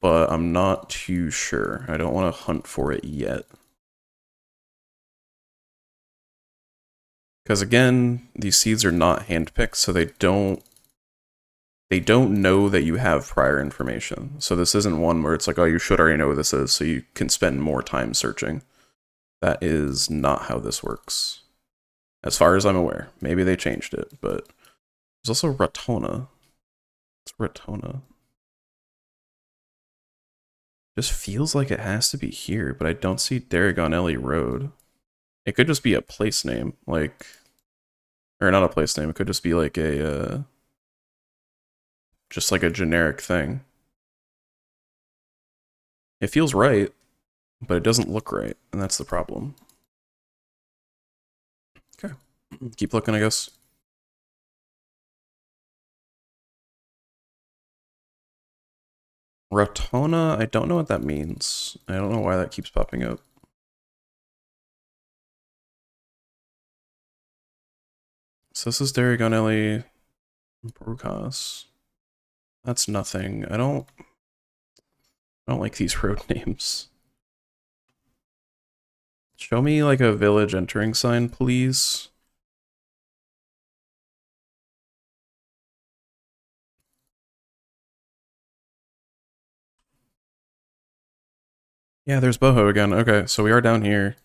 [SPEAKER 1] But I'm not too sure. I don't want to hunt for it yet. Because again, these seeds are not handpicked, so they don't know that you have prior information. So this isn't one where it's like, oh, you should already know what this is, so you can spend more time searching. That is not how this works. As far as I'm aware. Maybe they changed it, but there's also Ratona. It's Ratona. Just feels like it has to be here, but I don't see Derry-Gonelli Road. It could just be a place name, like, or not a place name. It could just be like a, just like a generic thing. It feels right, but it doesn't look right, and that's the problem. Okay, keep looking, I guess. Ratona, I don't know what that means. I don't know why that keeps popping up. So this is Derry-Gonelli Brughaus. That's nothing. I don't like these road names. Show me like a village entering sign, please. Yeah, there's Boho again. Okay, so we are down here.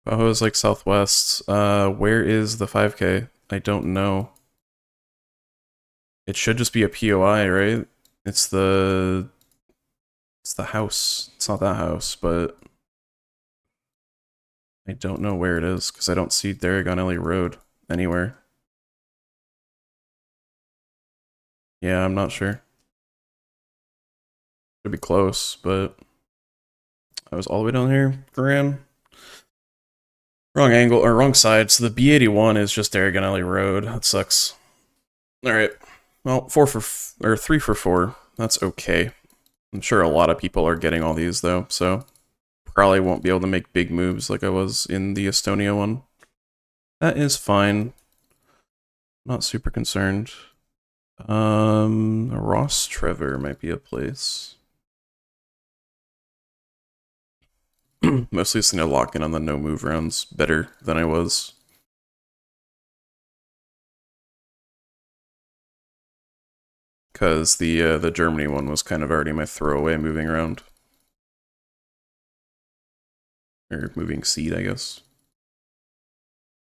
[SPEAKER 1] Boho is like southwest. Where is the 5K? I don't know. It should just be a POI, right? It's the house. It's not that house, but I don't know where it is because I don't see Derry-Gonelli Road anywhere. Yeah, I'm not sure. Should be close, but I was all the way down here. Gran. Wrong angle, or wrong side. So the B81 is just Derry-Gonelli Road. That sucks. Alright. Well, 3 for 4. That's okay. I'm sure a lot of people are getting all these, though, so probably won't be able to make big moves like I was in the Estonia one. That is fine. Not super concerned. Ross Trevor might be a place. Mostly just gonna lock in on the no move rounds better than I was. Because the Germany one was kind of already my throwaway moving round. Or moving seed, I guess.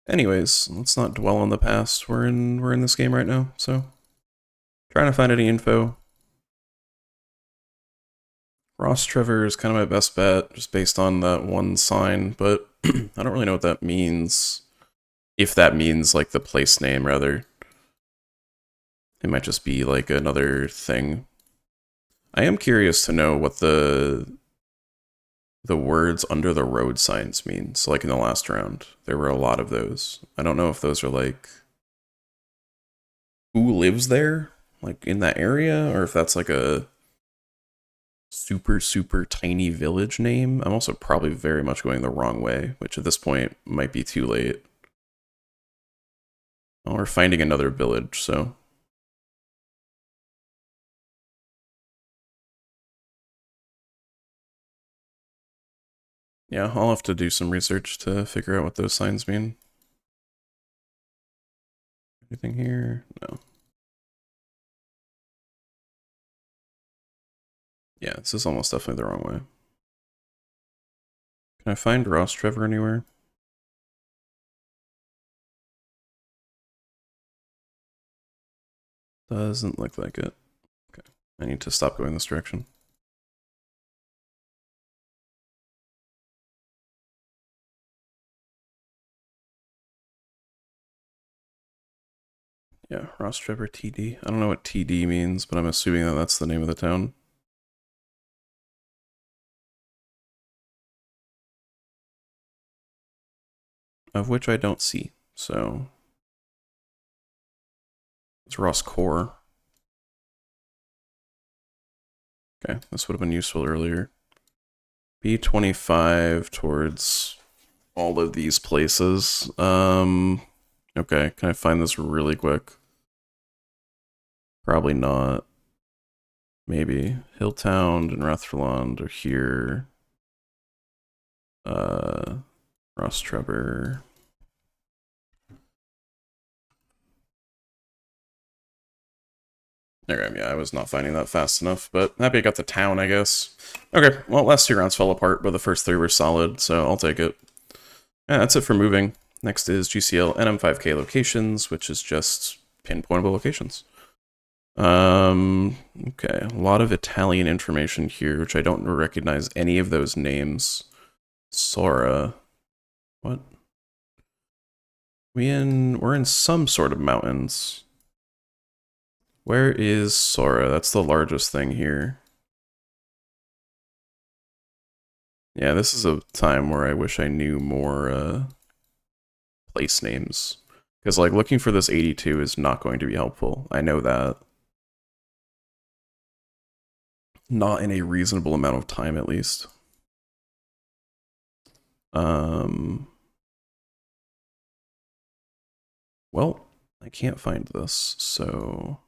[SPEAKER 1] Anyways, let's not dwell on the past. We're in this game right now, so trying to find any info. Ross Trevor is kind of my best bet, just based on that one sign, but I don't really know what that means. If that means like the place name, rather. It might just be like another thing. I am curious to know what the words under the road signs mean. So like in the last round, there were a lot of those. I don't know if those are like who lives there, like in that area, or if that's like a super, super tiny village name, I'm also probably very much going the wrong way, which at this point might be too late. Well, we're finding another village, so. Yeah, I'll have to do some research to figure out what those signs mean. Anything here? No. Yeah, this is almost definitely the wrong way. Can I find Ross Trevor anywhere? Doesn't look like it. Okay, I need to stop going this direction. Yeah, Ross Trevor TD. I don't know what TD means, but I'm assuming that that's the name of the town. Of which I don't see, so. It's Ross Core. Okay, this would have been useful earlier. B25 towards all of these places. Okay, can I find this really quick? Probably not. Maybe. Hilltown and Rathlond are here. Ross Trevor. Okay, yeah, I was not finding that fast enough, but happy I got the town, I guess. Okay, well, last 2 rounds fell apart, but the first 3 were solid, so I'll take it. Yeah, that's it for moving. Next is GCL NM5K locations, which is just pinpointable locations. Okay, a lot of Italian information here, which I don't recognize any of those names. Sora. What? We're in some sort of mountains. Where is Sora? That's the largest thing here. Yeah, this is a time where I wish I knew more place names. Because, like, looking for this 82 is not going to be helpful. I know that. Not in a reasonable amount of time, at least. Well, I can't find this, so.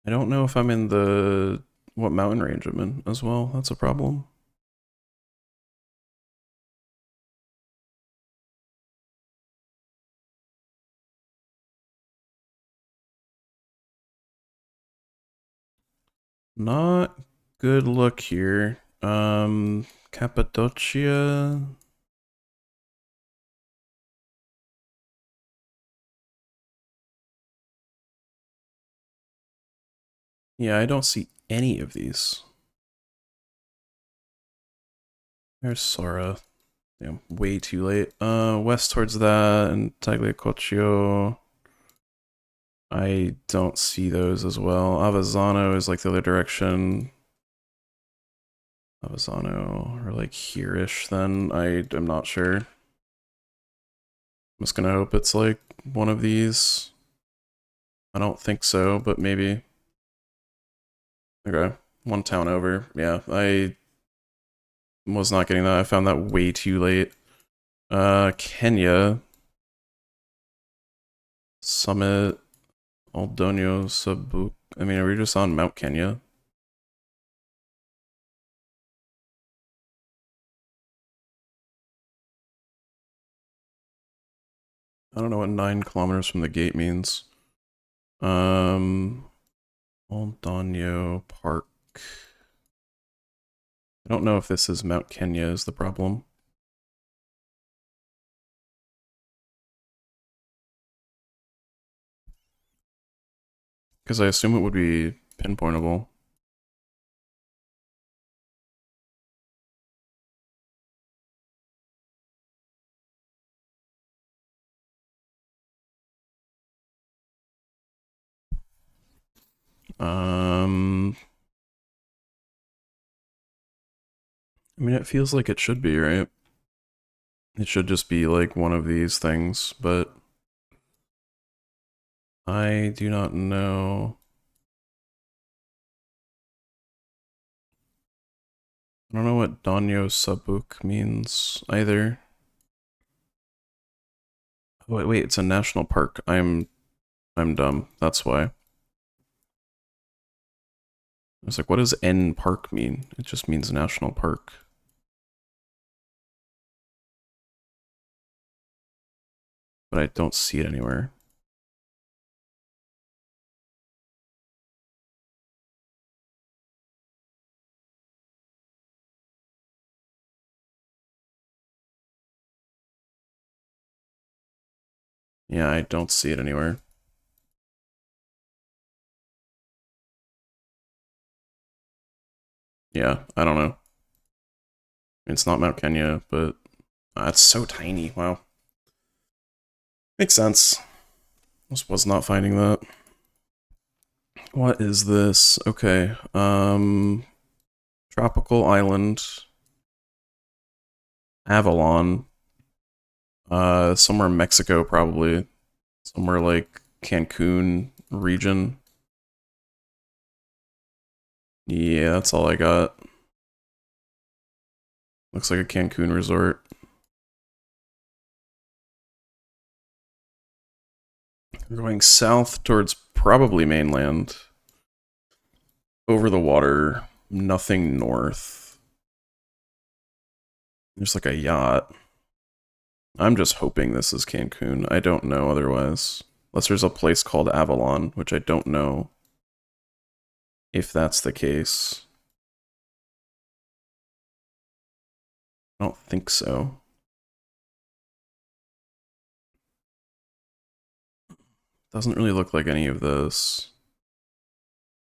[SPEAKER 1] I don't know if I'm in what mountain range I'm in as well. That's a problem. Not good look here. Cappadocia. Yeah, I don't see any of these. There's Sora. Damn, way too late. West towards that and Tagliacoccio. I don't see those as well. Avezzano is like the other direction. Avezzano, or like here-ish then. I am not sure. I'm just gonna hope it's like one of these. I don't think so, but maybe. Okay, 1 town over. Yeah, I was not getting that. I found that way too late. Kenya. Summit. Aldonio Sabuk. I mean, are we just on Mount Kenya? I don't know what 9 kilometers from the gate means. Aldonio Park. I don't know if this is Mount Kenya is the problem. Because I assume it would be pinpointable. I mean, it feels like it should be, right? It should just be like one of these things, but I do not know. I don't know what Danyo Sabuk means either. Oh, wait, it's a national park. I'm dumb. That's why. I was like, what does N park mean? It just means national park. But I don't see it anywhere. Yeah, I don't see it anywhere. Yeah, I don't know. It's not Mount Kenya, but it's so tiny. Wow. Makes sense. Just was not finding that. What is this? Okay. Tropical island. Avalon. Somewhere in Mexico, probably. Somewhere like Cancun region. Yeah, that's all I got. Looks like a Cancun resort. We're going south towards probably mainland. Over the water, nothing north. There's like a yacht. I'm just hoping this is Cancun. I don't know otherwise. Unless there's a place called Avalon, which I don't know if that's the case. I don't think so. Doesn't really look like any of this.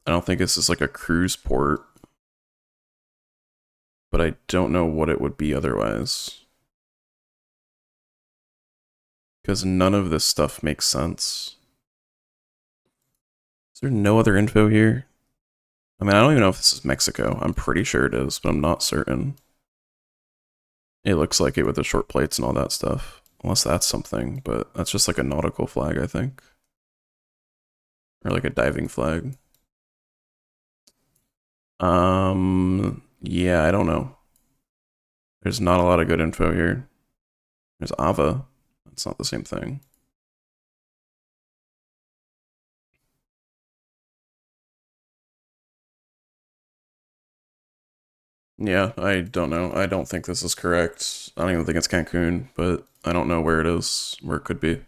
[SPEAKER 1] I don't think this is like a cruise port. But I don't know what it would be otherwise. Because none of this stuff makes sense. Is there no other info here? I mean, I don't even know if this is Mexico. I'm pretty sure it is, but I'm not certain. It looks like it with the short plates and all that stuff. Unless that's something, but that's just like a nautical flag, I think. Or like a diving flag. Yeah, I don't know. There's not a lot of good info here. There's Ava. That's not the same thing. Yeah, I don't know. I don't think this is correct. I don't even think it's Cancun, but I don't know where it is, where it could be.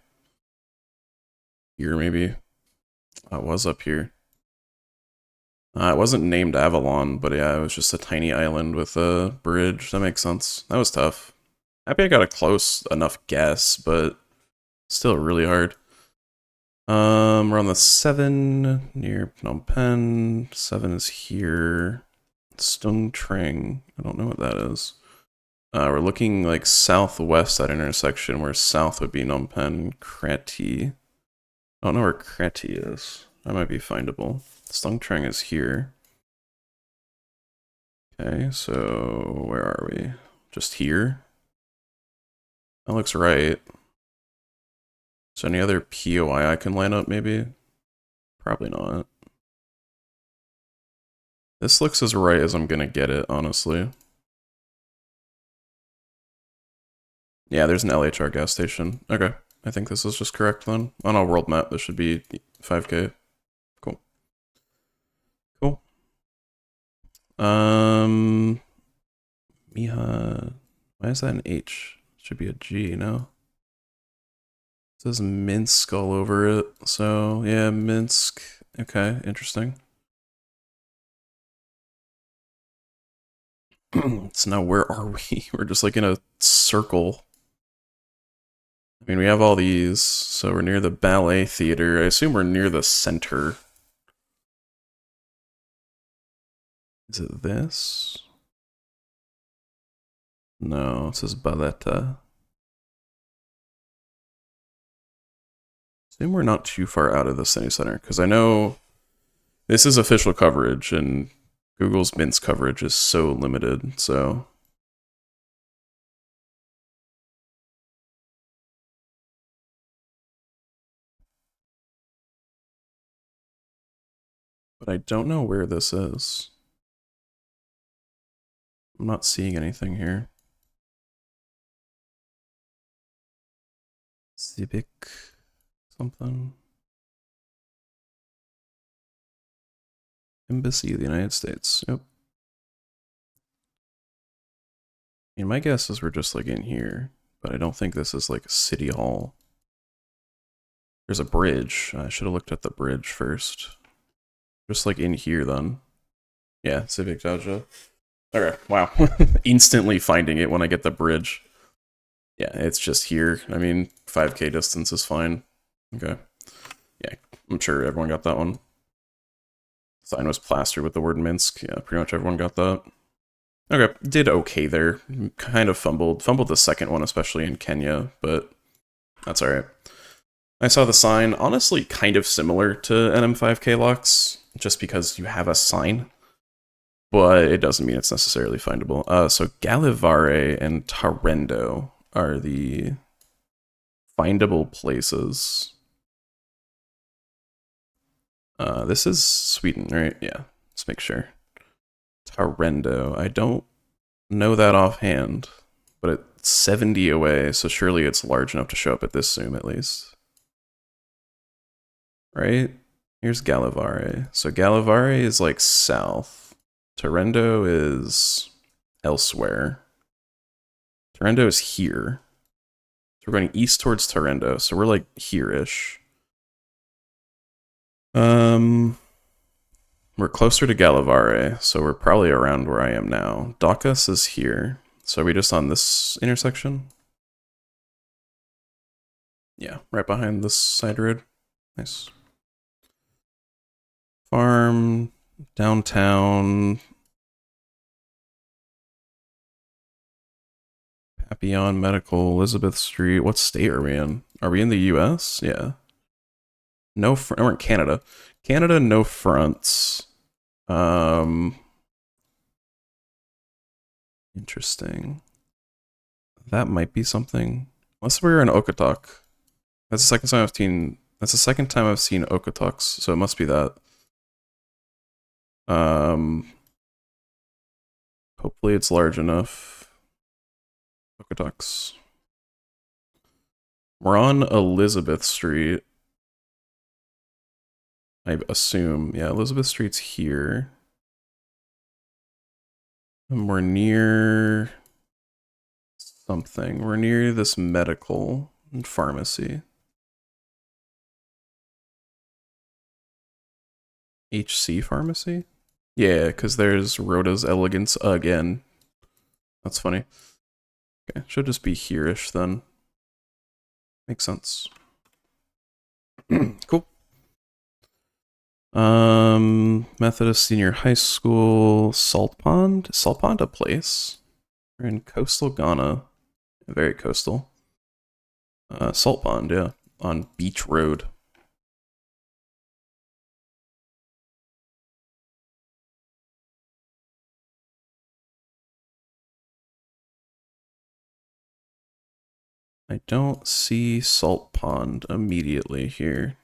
[SPEAKER 1] Here, maybe. It was up here. It wasn't named Avalon, but yeah, it was just a tiny island with a bridge. That makes sense. That was tough. Happy I got a close enough guess, but still really hard. We're on the 7 near Phnom Penh. 7 is here. Stung Treng. I don't know what that is. We're looking like southwest at intersection, where south would be Phnom Penh, Kreti. I don't know where Kreti is. That might be findable. Stung Treng is here. Okay, so where are we? Just here? That looks right. Is there any other POI I can line up, maybe? Probably not. This looks as right as I'm gonna get it, honestly. Yeah, there's an LHR gas station. Okay, I think this is just correct then. On a world map, this should be 5K. Cool. Cool. Miha. Why is that an H? Should be a G, no? It says Minsk all over it. So, yeah, Minsk. Okay, interesting. So now where are we? We're just like in a circle. I mean, we have all these. So we're near the ballet theater. I assume we're near the center. Is it this? No, it says Balletta. Assume we're not too far out of the city center, because I know this is official coverage, and Google's Minsk coverage is so limited, so but I don't know where this is. I'm not seeing anything here. Civic something. Embassy of the United States. Yep. I mean, my guess is we're just like in here, but I don't think this is like a city hall. There's a bridge. I should have looked at the bridge first. Just like in here then. Yeah, Civic Dojo. Okay, wow. Instantly finding it when I get the bridge. Yeah, it's just here. I mean, 5k distance is fine. Okay. Yeah, I'm sure everyone got that one. Sign was plastered with the word Minsk. Yeah, pretty much everyone got that. Okay, did okay there. Kind of fumbled. Fumbled the second one, especially in Kenya, but that's alright. I saw the sign, honestly kind of similar to NM5K locks, just because you have a sign, but it doesn't mean it's necessarily findable. So Gallivare and Tarendo are the findable places. This is Sweden, right? Yeah, let's make sure. Tarendo. I don't know that offhand, but it's 70 away, so surely it's large enough to show up at this zoom at least. Right? Here's Gallivare. So Gallivare is like south. Tarendo is elsewhere. Tarendo is here. So we're going east towards Tarendo, so we're like here-ish. We're closer to Gallivare, so we're probably around where I am now. Daucus is here. So are we just on this intersection? Yeah, right behind this side road. Nice. Farm, downtown. Papillon Medical, Elizabeth Street. What state are we in? Are we in the US? Yeah. No, we're in Canada. Canada, no fronts. Interesting. That might be something. Unless we're in Okotok. That's the second time I've seen. That's the second time I've seen Okotoks, so it must be that. Hopefully it's large enough. Okotoks. We're on Elizabeth Street. I assume. Yeah, Elizabeth Street's here. And we're near something. We're near this medical and pharmacy. HC pharmacy? Yeah, because there's Rhoda's Elegance again. That's funny. Okay, should just be here-ish then. Makes sense. Cool. Methodist Senior High School, Salt Pond. Salt Pond a place? We're in coastal Ghana. Very coastal. Salt Pond, yeah. On Beach Road. I don't see Salt Pond immediately here.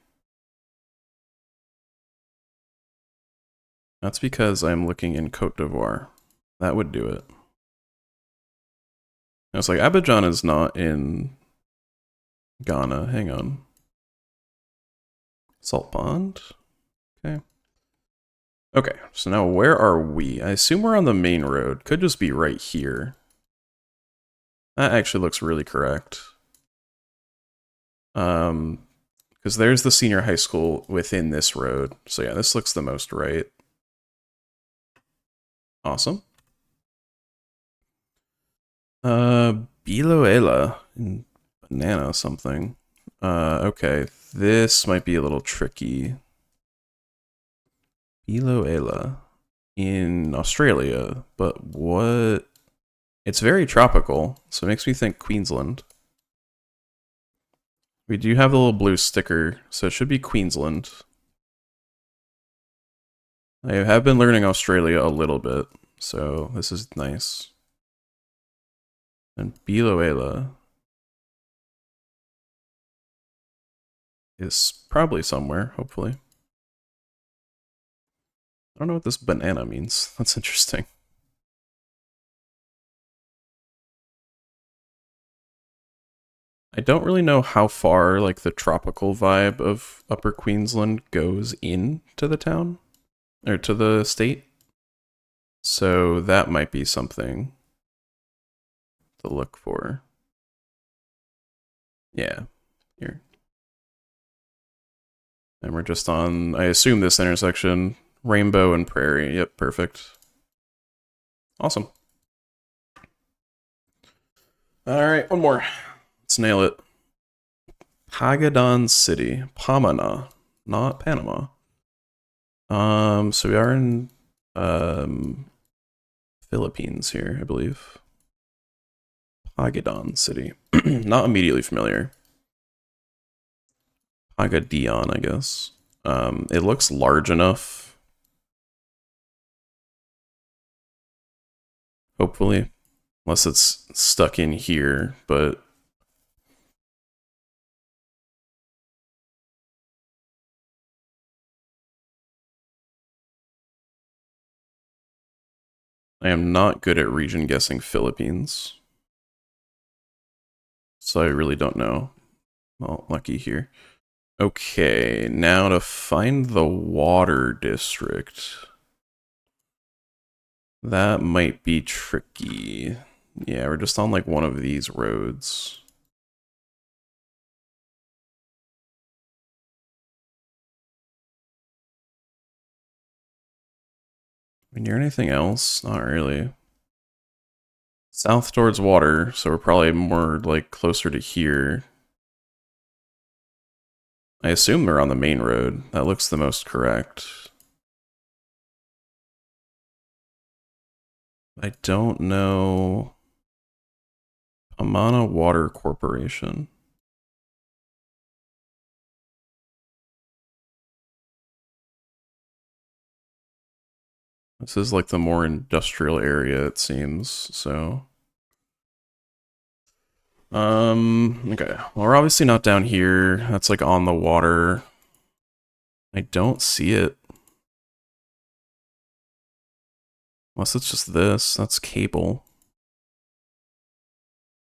[SPEAKER 1] That's because I'm looking in Cote d'Ivoire. That would do it. I was like, Abidjan is not in Ghana. Hang on. Salt Pond? Okay. Okay, so now where are we? I assume we're on the main road. Could just be right here. That actually looks really correct. Because there's the senior high school within this road. So yeah, this looks the most right. Awesome. Biloela in banana something. Okay, this might be a little tricky. Biloela in Australia, but what? It's very tropical, so it makes me think Queensland. We do have the little blue sticker, so it should be Queensland. I have been learning Australia a little bit, so this is nice. And Biloela is probably somewhere, hopefully. don't know what this banana means. That's interesting. I don't really know how far like the tropical vibe of Upper Queensland goes into the town or to the state. So that might be something to look for. Yeah, here. And we're just on, I assume, this intersection. Rainbow and Prairie. Yep, perfect. Awesome. All right, one more. Let's nail it. Pagadon City. Pamana, not Panama. So we are in Philippines here, I believe. Pagadon City. Not immediately familiar. Pagadian, I guess. It looks large enough. Hopefully. Unless it's stuck in here, but... I am not good at region guessing Philippines. So I really don't know. Well, lucky here. Okay, now to find the water district. That might be tricky. Yeah, we're just on like one of these roads. I mean, near anything else? Not really. South towards water, so we're probably more like closer to here. I assume we're on the main road. That looks the most correct. I don't know. Amana Water Corporation. This is like the more industrial area, it seems, so. Okay. Well, we're obviously not down here. That's like on the water. I don't see it. Unless it's just this. That's cable.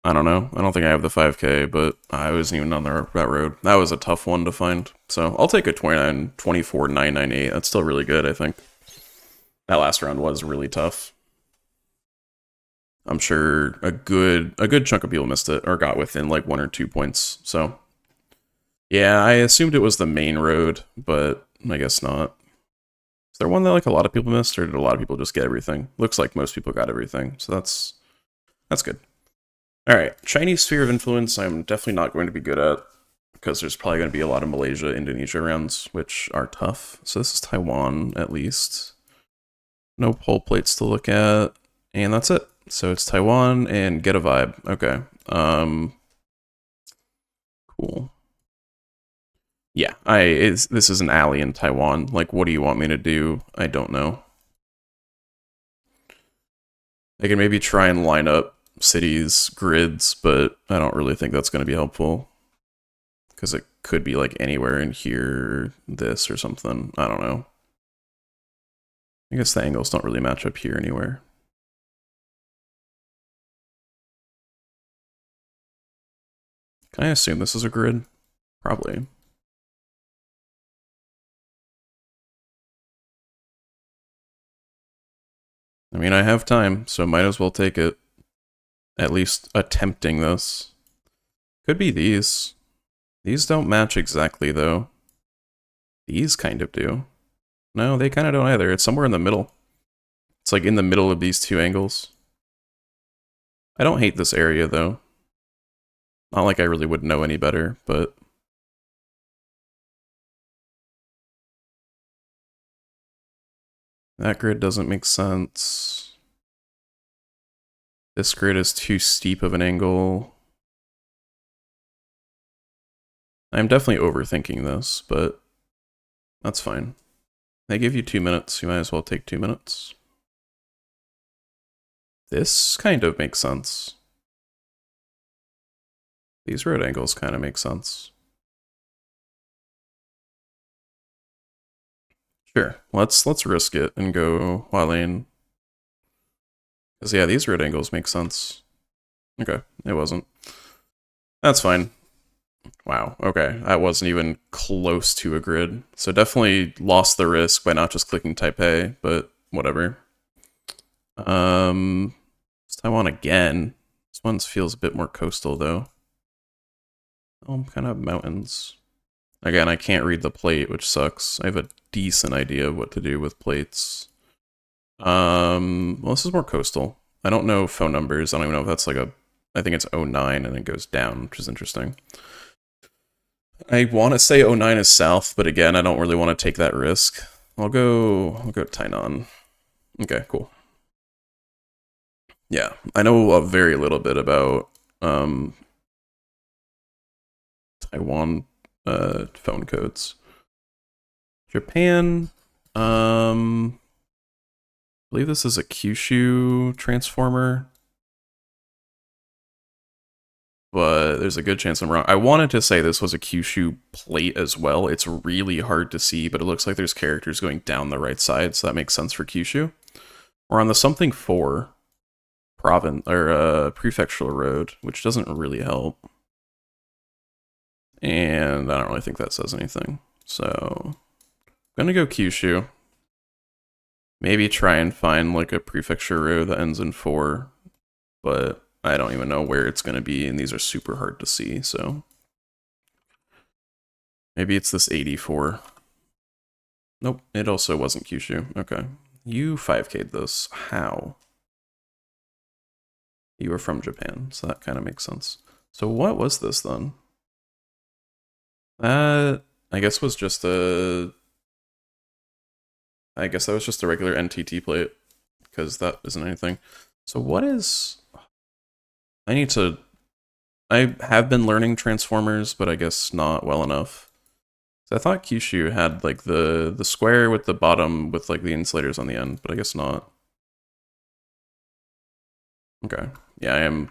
[SPEAKER 1] I don't know. I don't think I have the 5K, but I wasn't even on that road. That was a tough one to find. So I'll take a 24,998. That's still really good, I think. That last round was really tough. I'm sure a good chunk of people missed it or got within like 1 or 2 points. So yeah, I assumed it was the main road, but I guess not. Is there one that like a lot of people missed, or did a lot of people just get everything? Looks like most people got everything, so that's good. All right, Chinese sphere of influence. I'm definitely not going to be good at because there's probably going to be a lot of Malaysia, Indonesia rounds, which are tough. So this is Taiwan at least. No pole plates to look at, and that's it. So it's Taiwan and get a vibe. Okay. Cool. Yeah, this is an alley in Taiwan. Like, what do you want me to do? I don't know. I can maybe try and line up cities, grids, but I don't really think that's going to be helpful. Because it could be like anywhere in here, this or something. I don't know. I guess the angles don't really match up here anywhere. Can I assume this is a grid? Probably. I mean, I have time, so might as well take it. At least attempting this. Could be these. These don't match exactly, though. These kind of do. No, they kind of don't either. It's somewhere in the middle. It's like in the middle of these two angles. I don't hate this area, though. Not like I really would know any better, but... that grid doesn't make sense. This grid is too steep of an angle. I'm definitely overthinking this, but that's fine. They give you 2 minutes, you might as well take 2 minutes. This kind of makes sense. These road angles kind of make sense. Sure. Let's risk it and go Hualien. Because yeah, these road angles make sense. Okay, it wasn't. That's fine. Wow, okay. That wasn't even close to a grid. So definitely lost the risk by not just clicking Taipei, but whatever. It's Taiwan again. This one feels a bit more coastal though. Oh, kind of mountains. Again, I can't read the plate, which sucks. I have a decent idea of what to do with plates. Well, this is more coastal. I don't know phone numbers. I don't even know if that's like a... I think it's 09 and it goes down, which is interesting. I want to say 09 is south, but again, I don't really want to take that risk. I'll go Tainan. Okay, cool. Yeah, I know a very little bit about Taiwan phone codes. Japan, I believe this is a Kyushu transformer, but there's a good chance I'm wrong. I wanted to say this was a Kyushu plate as well. It's really hard to see, but it looks like there's characters going down the right side, so that makes sense for Kyushu. We're on the something 4 province or prefectural road, which doesn't really help. And I don't really think that says anything. So I'm gonna go Kyushu. Maybe try and find like a prefecture road that ends in 4, but I don't even know where it's gonna be, and these are super hard to see, so maybe it's this 84. Nope, it also wasn't Kyushu. Okay. You 5K'd this. How? You were from Japan, so that kind of makes sense. So what was this then? That, I guess, was just a... I guess that was just a regular NTT plate, because that isn't anything. So what is... I need to... I have been learning transformers, but I guess not well enough. So I thought Kyushu had like the square with the bottom with like the insulators on the end, but I guess not. Okay. Yeah, I am...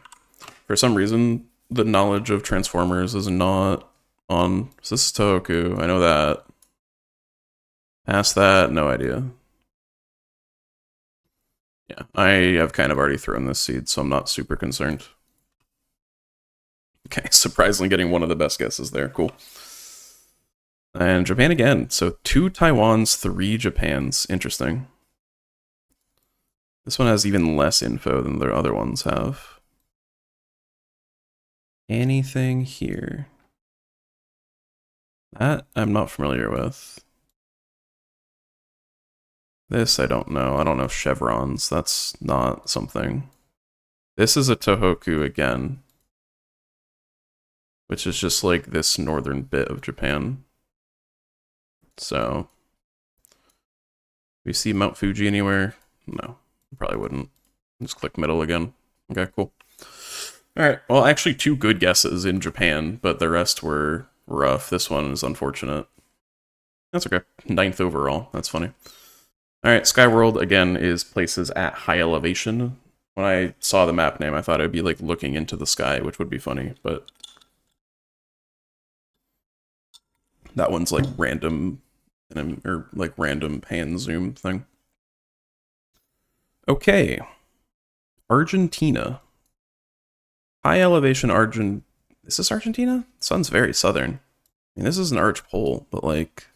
[SPEAKER 1] For some reason, the knowledge of transformers is not on... So this is Tohoku, I know that. Past that, no idea. Yeah, I have kind of already thrown this seed, so I'm not super concerned. Okay, surprisingly getting one of the best guesses there. Cool. And Japan again. So 2 Taiwans, 3 Japans. Interesting. This one has even less info than the other ones have. Anything here? That I'm not familiar with. This I don't know. I don't know chevrons. That's not something. This is a Tohoku again, which is just like this northern bit of Japan. So, we see Mount Fuji anywhere? No, probably wouldn't. Just click middle again. Okay, cool. Alright, well, actually 2 good guesses in Japan, but the rest were rough. This one is unfortunate. That's okay. 9th overall. That's funny. Alright, Skyworld, again, is places at high elevation. When I saw the map name, I thought I'd be, like, looking into the sky, which would be funny, but... That one's, like, random, or, like, random pan zoom thing. Okay. Argentina. High elevation Is this Argentina? The sun's very southern. I mean, this is an arch pole, but, like...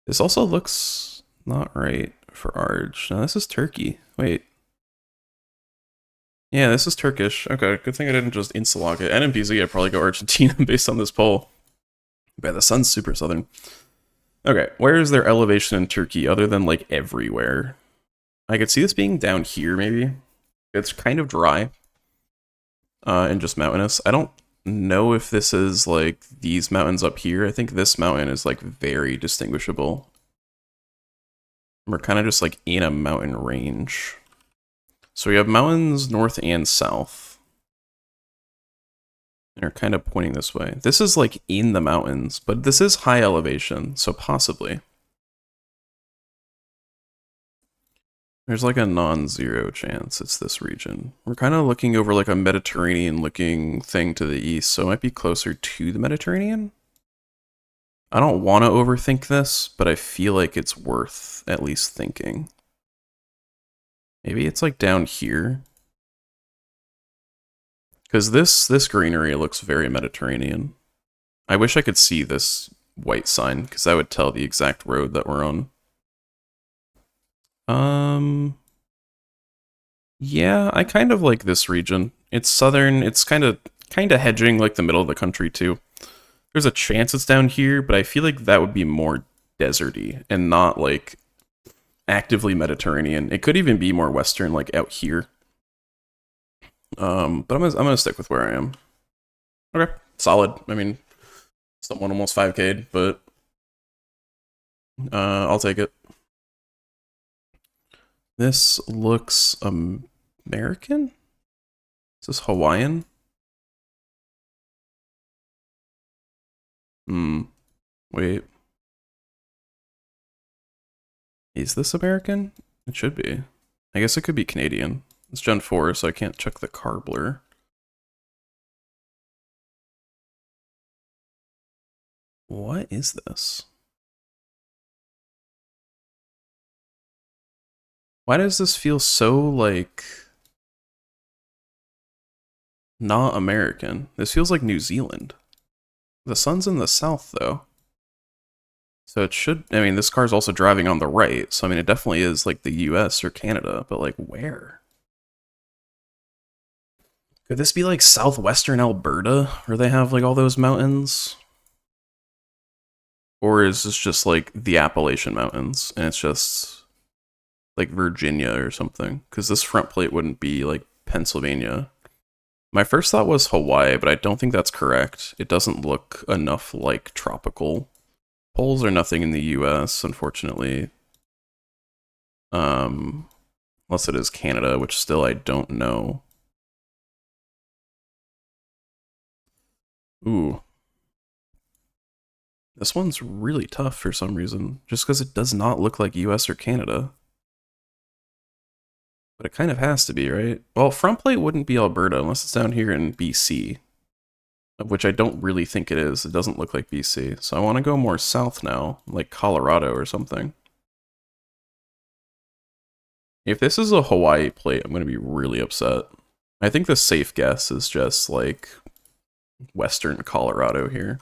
[SPEAKER 1] This also looks not right for Arge. No, this is Turkey. Wait. Yeah, this is Turkish. Okay, good thing I didn't just insta-log it. NMPZ, I'd probably go Argentina based on this poll. But the sun's super southern. Okay, where is their elevation in Turkey other than, like, everywhere? I could see this being down here, maybe. It's kind of dry. And just mountainous. I don't know if this is, like, these mountains up here. I think this mountain is, like, very distinguishable. We're kind of just, like, in a mountain range. So we have mountains north and south. They're kind of pointing this way. This is, like, in the mountains, but this is high elevation, so possibly. There's, like, a non-zero chance it's this region. We're kind of looking over, like, a Mediterranean-looking thing to the east, so it might be closer to the Mediterranean? I don't want to overthink this, but I feel like it's worth at least thinking. Maybe it's like down here. Because this greenery looks very Mediterranean. I wish I could see this white sign, because that would tell the exact road that we're on. Yeah, I kind of like this region. It's southern, it's kind of hedging like the middle of the country too. There's a chance it's down here, but I feel like that would be more deserty and not like actively Mediterranean. It could even be more western, like out here. But I'm gonna stick with where I am. Okay, solid. I mean, someone almost 5K'd, but I'll take it. This looks American? Is this Hawaiian? Wait. Is this American? It should be. I guess it could be Canadian. It's Gen 4, so I can't check the car blur. What is this? Why does this feel so, like, not American? This feels like New Zealand. The sun's in the south, though. So it should, I mean, this car's also driving on the right, so I mean, it definitely is, like, the US or Canada, but, like, where? Could this be, like, southwestern Alberta, where they have, like, all those mountains? Or is this just, like, the Appalachian Mountains, and it's just, like, Virginia or something? Because this front plate wouldn't be, like, Pennsylvania. My first thought was Hawaii, but I don't think that's correct. It doesn't look enough like tropical. Poles are nothing in the US, unfortunately. Unless it is Canada, which still I don't know. Ooh. This one's really tough for some reason, just because it does not look like US or Canada. But it kind of has to be, right? Well, front plate wouldn't be Alberta unless it's down here in BC, of which I don't really think it is. It doesn't look like BC. So I want to go more south now, like Colorado or something. If this is a Hawaii plate, I'm going to be really upset. I think the safe guess is just like western Colorado here.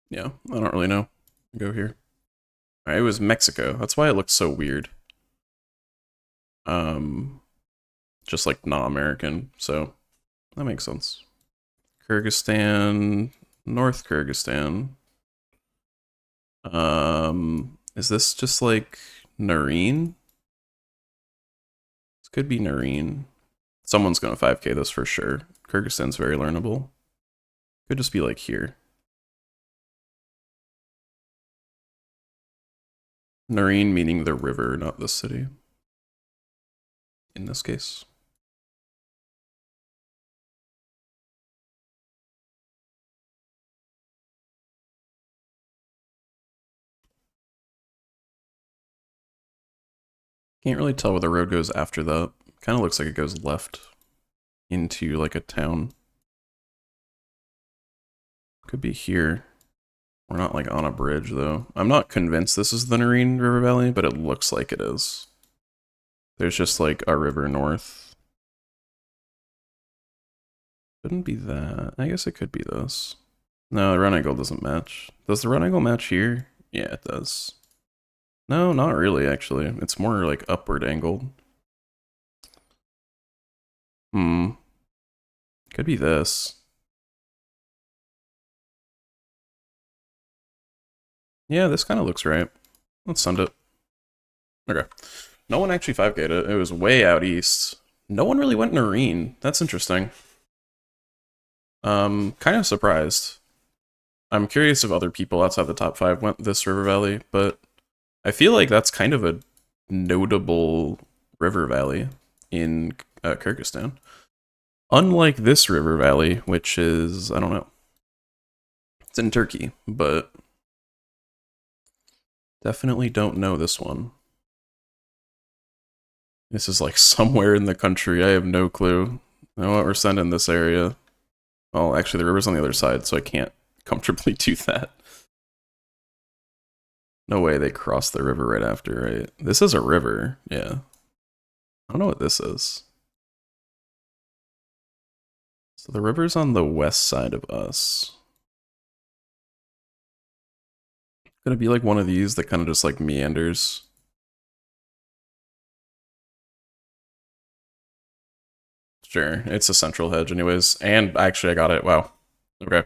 [SPEAKER 1] Yeah, I don't really know. Go here. All right, it was Mexico. That's why it looked so weird. Just like not American, so that makes sense. Kyrgyzstan, North Kyrgyzstan. Is this just like Nareen? This could be Nareen. Someone's gonna 5K this for sure. Kyrgyzstan's very learnable. Could just be like here. Nareen meaning the river, not the city. In this case. Can't really tell where the road goes after that. Kind of looks like it goes left into like a town. Could be here. We're not like on a bridge though. I'm not convinced this is the Nareen River Valley, but it looks like it is. There's just like a river north. Couldn't be that. I guess it could be this. No, the run angle doesn't match. Does the run angle match here? Yeah, it does. No, not really, actually. It's more like upward angled. Could be this. Yeah, this kind of looks right. Let's send it. Okay. No one actually 5K'd it. It was way out east. No one really went Nareen. That's interesting. Kind of surprised. I'm curious if other people outside the top 5 went this river valley, but I feel like that's kind of a notable river valley in Kyrgyzstan. Unlike this river valley, which is, I don't know. It's in Turkey, but definitely don't know this one. This is like somewhere in the country. I have no clue. You know what? We're sending this area. Well, actually, the river's on the other side, so I can't comfortably do that. No way they crossed the river right after, right? This is a river, yeah. I don't know what this is. So the river's on the west side of us. Gonna be like one of these that kind of just like meanders. Sure, it's a central hedge anyways. And actually I got it, wow. Okay.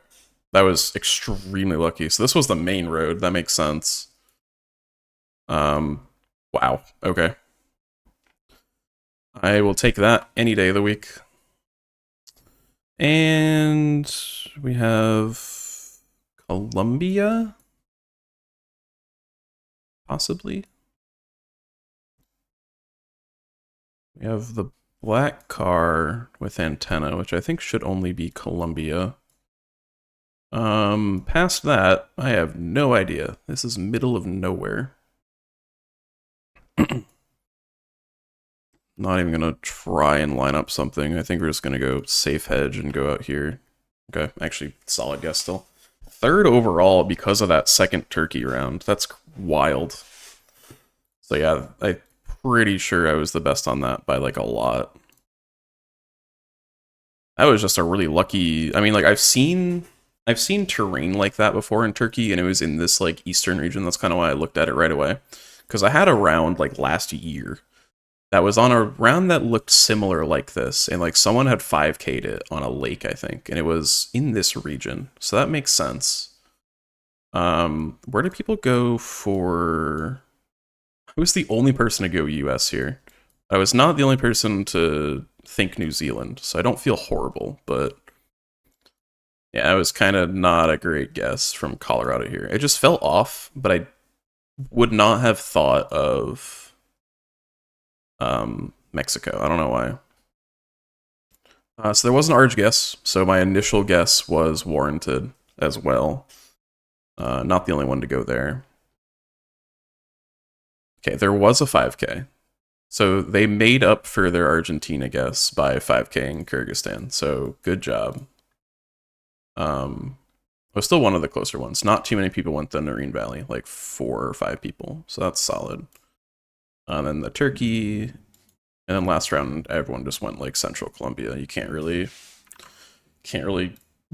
[SPEAKER 1] That was extremely lucky. So this was the main road, that makes sense. Wow, okay. I will take that any day of the week. And we have Columbia, possibly. We have the black car with antenna, which I think should only be Columbia. Past that, I have no idea. This is middle of nowhere. Not even gonna try and line up something. I think we're just gonna go safe hedge and go out here. Okay, actually, solid guess still. Third overall because of that second turkey round. That's wild. So yeah, I'm pretty sure I was the best on that by like a lot. That was just a really lucky. I mean, like I've seen terrain like that before in Turkey, and it was in this like eastern region. That's kind of why I looked at it right away, because I had a round like last year that was on a round that looked similar like this, and like someone had 5K'd it on a lake, I think, and it was in this region, so that makes sense. Where do people go for? Who's the only person to go US here? I was not the only person to think New Zealand, so I don't feel horrible, but yeah, it was kind of not a great guess from Colorado here. It just fell off, but I would not have thought of Mexico. I don't know why. So there was an Arge guess, so my initial guess was warranted as well. Not the only one to go there. Okay, there was a 5K. So they made up for their Argentina guess by 5K in Kyrgyzstan. So good job. It was still one of the closer ones. Not too many people went to Nareen Valley, like 4 or 5 people. So that's solid. And then the Turkey, and then last round everyone just went like Central Colombia. You can't really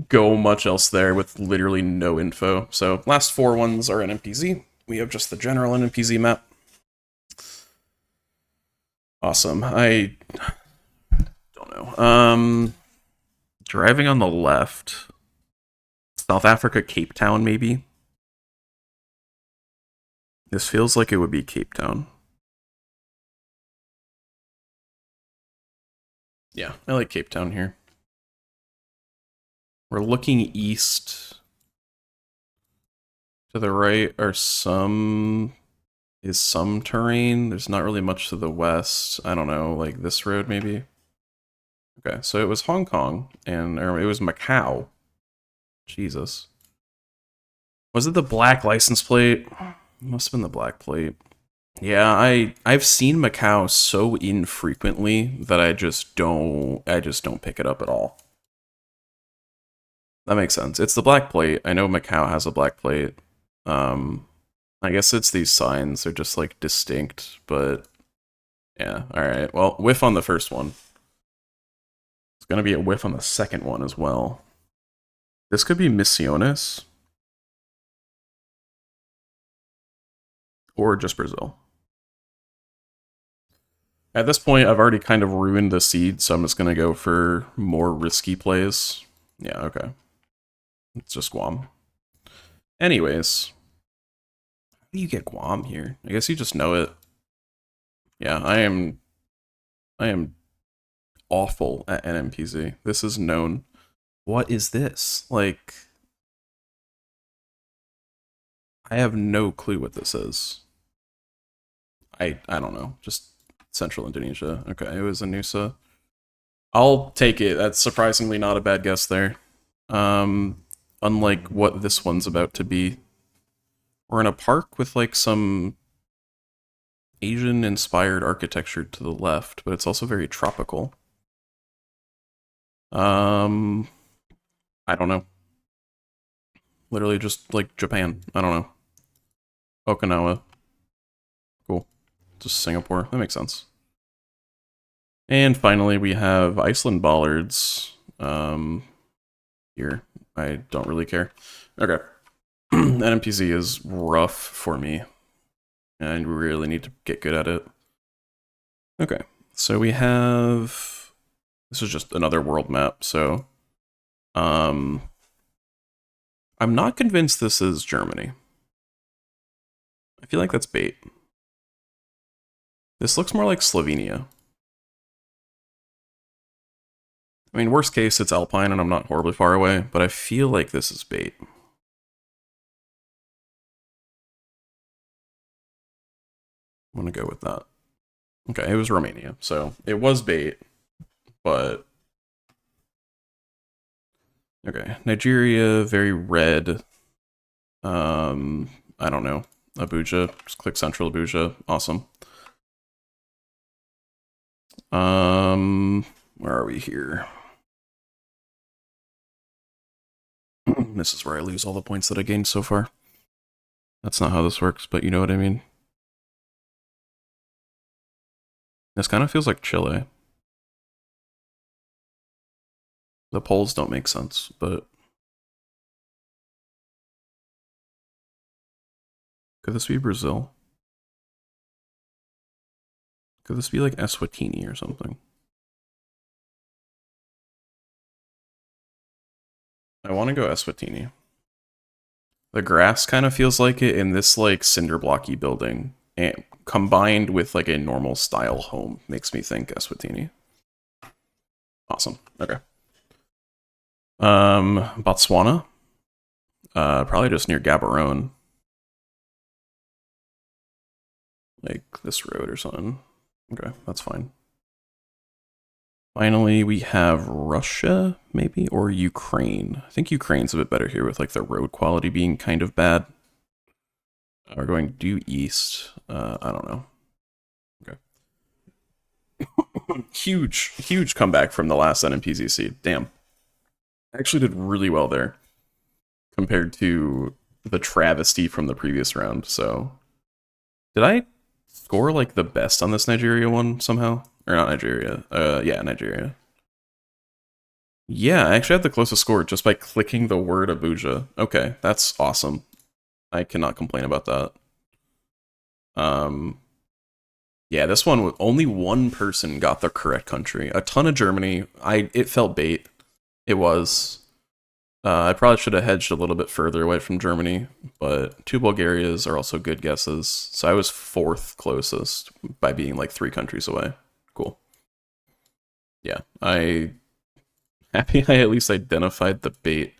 [SPEAKER 1] go much else there with literally no info. So last 4 ones are an NPZ. We have just the general NPZ map. Awesome. I don't know. Driving on the left. South Africa, Cape Town, maybe? This feels like it would be Cape Town. Yeah, I like Cape Town here. We're looking east. To the right are some terrain. There's not really much to the west. I don't know, like this road maybe? Okay, so it was Hong Kong, and or it was Macau. Jesus. Was it the black license plate? Must have been the black plate. Yeah, I've seen Macau so infrequently that I just don't pick it up at all. That makes sense. It's the black plate. I know Macau has a black plate. I guess it's these signs. They're just like distinct, but yeah. All right. Well, whiff on the first one. It's gonna be a whiff on the second one as well. This could be Misiones or just Brazil. At this point, I've already kind of ruined the seed, so I'm just gonna go for more risky plays. Yeah. Okay. It's just Guam. Anyways, how do you get Guam here? I guess you just know it. Yeah, I am awful at NMPZ. This is known. What is this? Like, I have no clue what this is. I don't know. Just Central Indonesia. Okay, it was Anusa. I'll take it. That's surprisingly not a bad guess there. Unlike what this one's about to be. We're in a park with like some Asian-inspired architecture to the left, but it's also very tropical. I don't know. Literally just like Japan. I don't know. Okinawa. Cool. Just Singapore. That makes sense. And finally, we have Iceland bollards. Here. I don't really care. Okay. NMPZ is rough for me. And I really need to get good at it. Okay. So we have... This is just another world map, so... I'm not convinced this is Germany. I feel like that's bait. This looks more like Slovenia. I mean, worst case, it's Alpine and I'm not horribly far away, but I feel like this is bait. I'm gonna go with that. Okay, it was Romania, so it was bait, but... Okay, Nigeria, very red. I don't know. Abuja, just click Central Abuja, awesome. Where are we here? This is where I lose all the points that I gained so far. That's not how this works, but you know what I mean. This kind of feels like Chile. The polls don't make sense, but... Could this be Brazil? Could this be like Eswatini or something? I want to go Eswatini. The grass kind of feels like it in this like cinder blocky building, and combined with like a normal style home makes me think Eswatini. Awesome. Okay. Botswana. Probably just near Gaborone. Like this road or something. Okay, that's fine. Finally, we have Russia, maybe, or Ukraine. I think Ukraine's a bit better here with like the road quality being kind of bad. We're going due east. I don't know. Okay. huge comeback from the last NMPZC. Damn. I actually did really well there compared to the travesty from the previous round. So, did I score like the best on this Nigeria one somehow? Or not Nigeria. Yeah, Nigeria. Yeah, I actually had the closest score just by clicking the word Abuja. Okay, that's awesome. I cannot complain about that. Yeah, this one, only one person got the correct country. A ton of Germany. It felt bait. It was. I probably should have hedged a little bit further away from Germany, but two Bulgarias are also good guesses. So I was fourth closest by being like 3 countries away. Cool. Yeah, happy I at least identified the bait.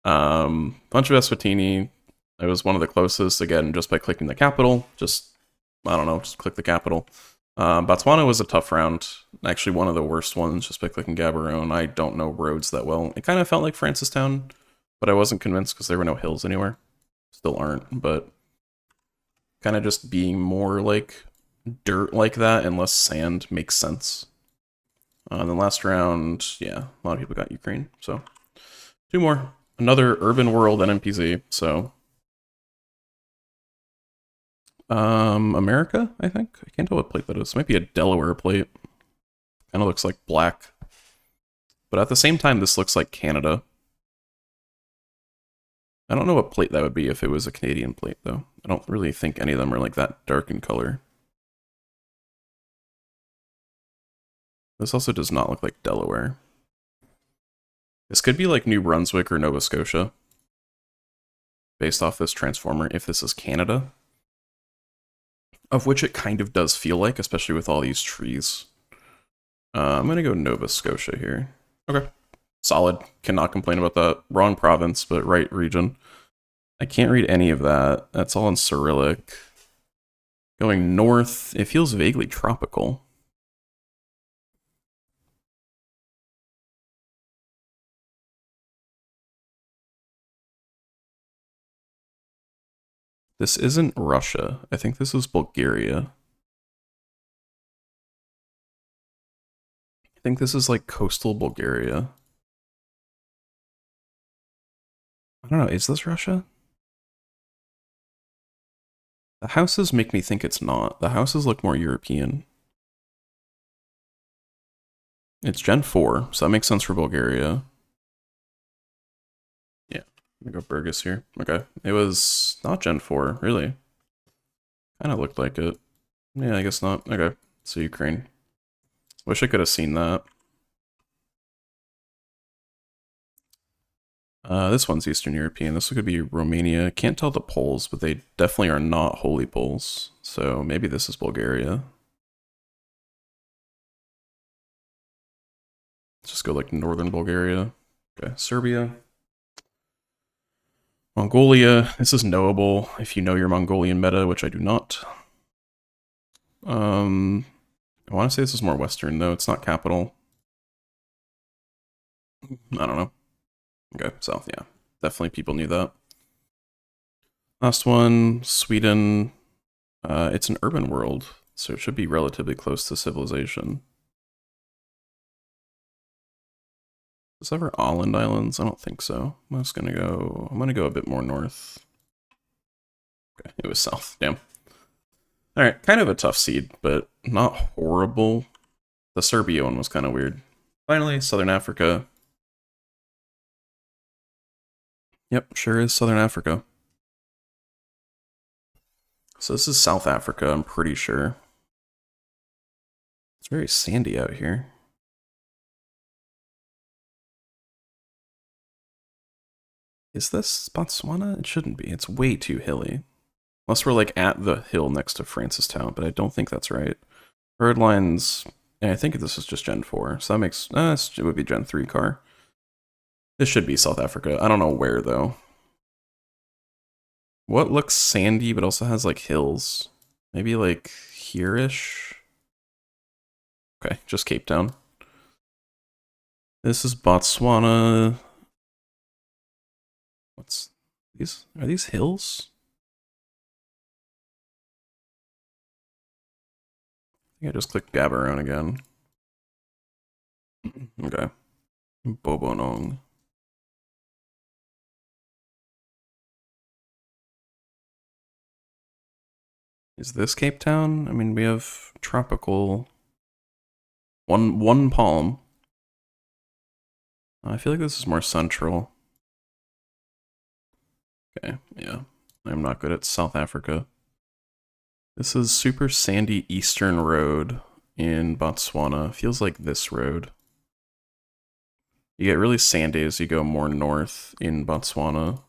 [SPEAKER 1] Bunch of Eswatini. I was one of the closest, again, just by clicking the capital. Just, I don't know, just click the capital. Botswana was a tough round. Actually, one of the worst ones, just by clicking Gaborone. I don't know roads that well. It kind of felt like Francistown, but I wasn't convinced because there were no hills anywhere. Still aren't, but kind of just being more like dirt like that and less sand makes sense. And then last round, yeah, a lot of people got Ukraine. So 2 more. Another Urban World NMPZ. So America, I think. I can't tell what plate that is. It might be a Delaware plate. Kind of looks like black. But at the same time, this looks like Canada. I don't know what plate that would be if it was a Canadian plate, though. I don't really think any of them are like that dark in color. This also does not look like Delaware. This could be like New Brunswick or Nova Scotia. Based off this transformer, if this is Canada. Of which it kind of does feel like, especially with all these trees. I'm gonna go Nova Scotia here. Okay. Solid. Cannot complain about that. Wrong province, but right region. I can't read any of that. That's all in Cyrillic. Going north, it feels vaguely tropical. This isn't Russia. I think this is Bulgaria. I think this is like coastal Bulgaria. I don't know, is this Russia? The houses make me think it's not. The houses look more European. It's Gen 4, so that makes sense for Bulgaria. Yeah, I'm gonna go Burgess here. Okay, it was not Gen 4, really. Kind of looked like it. Yeah, I guess not. Okay, so Ukraine. Wish I could have seen that. This one's Eastern European. This could be Romania. Can't tell the Poles, but they definitely are not holy Poles. So maybe this is Bulgaria. Let's just go like northern Bulgaria. Okay, Serbia. Mongolia. This is knowable if you know your Mongolian meta, which I do not. I want to say this is more Western, though. It's not capital. I don't know. Okay, South, yeah. Definitely people knew that. Last one, Sweden. It's an urban world, so it should be relatively close to civilization. Is this ever Åland Islands? I don't think so. I'm gonna go a bit more north. Okay, it was south, damn. Alright, kind of a tough seed, but not horrible. The Serbia one was kind of weird. Finally, Southern Africa. Yep, sure is Southern Africa. So this is South Africa, I'm pretty sure. It's very sandy out here. Is this Botswana? It shouldn't be. It's way too hilly. Unless we're like at the hill next to Francistown, but I don't think that's right. Bird lines, and I think this is just Gen 4, so that makes, it would be Gen 3 car. This should be South Africa. I don't know where though. What looks sandy but also has like hills? Maybe like here-ish? Okay, just Cape Town. This is Botswana. What's these? Are these hills? I think I just clicked Gaborone again. Okay. Bobonong. Is this Cape Town? I mean, we have tropical. One palm. I feel like this is more central. Okay, yeah. I'm not good at South Africa. This is super sandy eastern road in Botswana. Feels like this road. You get really sandy as you go more north in Botswana.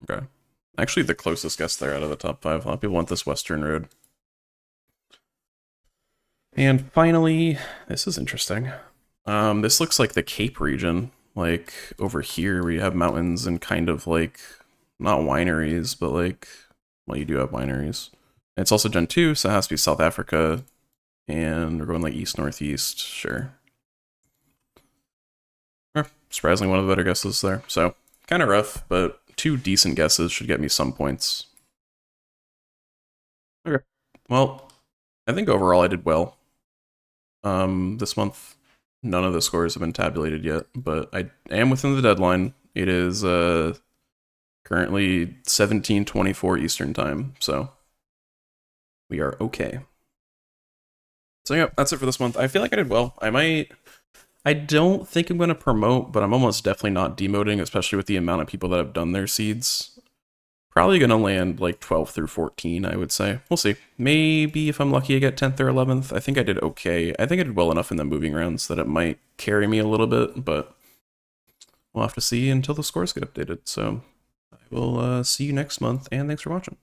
[SPEAKER 1] Okay. Actually, the closest guess there out of the top 5. A lot of people want this western road. And finally, this is interesting. This looks like the Cape region. Like, over here, where you have mountains and kind of like, not wineries, but like, well, you do have wineries. And it's also Gen 2, so it has to be South Africa. And we're going like east-northeast, sure. Surprisingly, one of the better guesses there. So, kind of rough, but 2 decent guesses should get me some points. Okay. Well, I think overall I did well. This month, none of the scores have been tabulated yet, but I am within the deadline. It is currently 17:24 Eastern time, so we are okay. So yeah, that's it for this month. I feel like I did well. I don't think I'm going to promote, but I'm almost definitely not demoting, especially with the amount of people that have done their seeds. Probably going to land like 12 through 14, I would say. We'll see. Maybe if I'm lucky I get 10th or 11th. I think I did okay. I think I did well enough in the moving rounds that it might carry me a little bit, but we'll have to see until the scores get updated. So I will see you next month, and thanks for watching.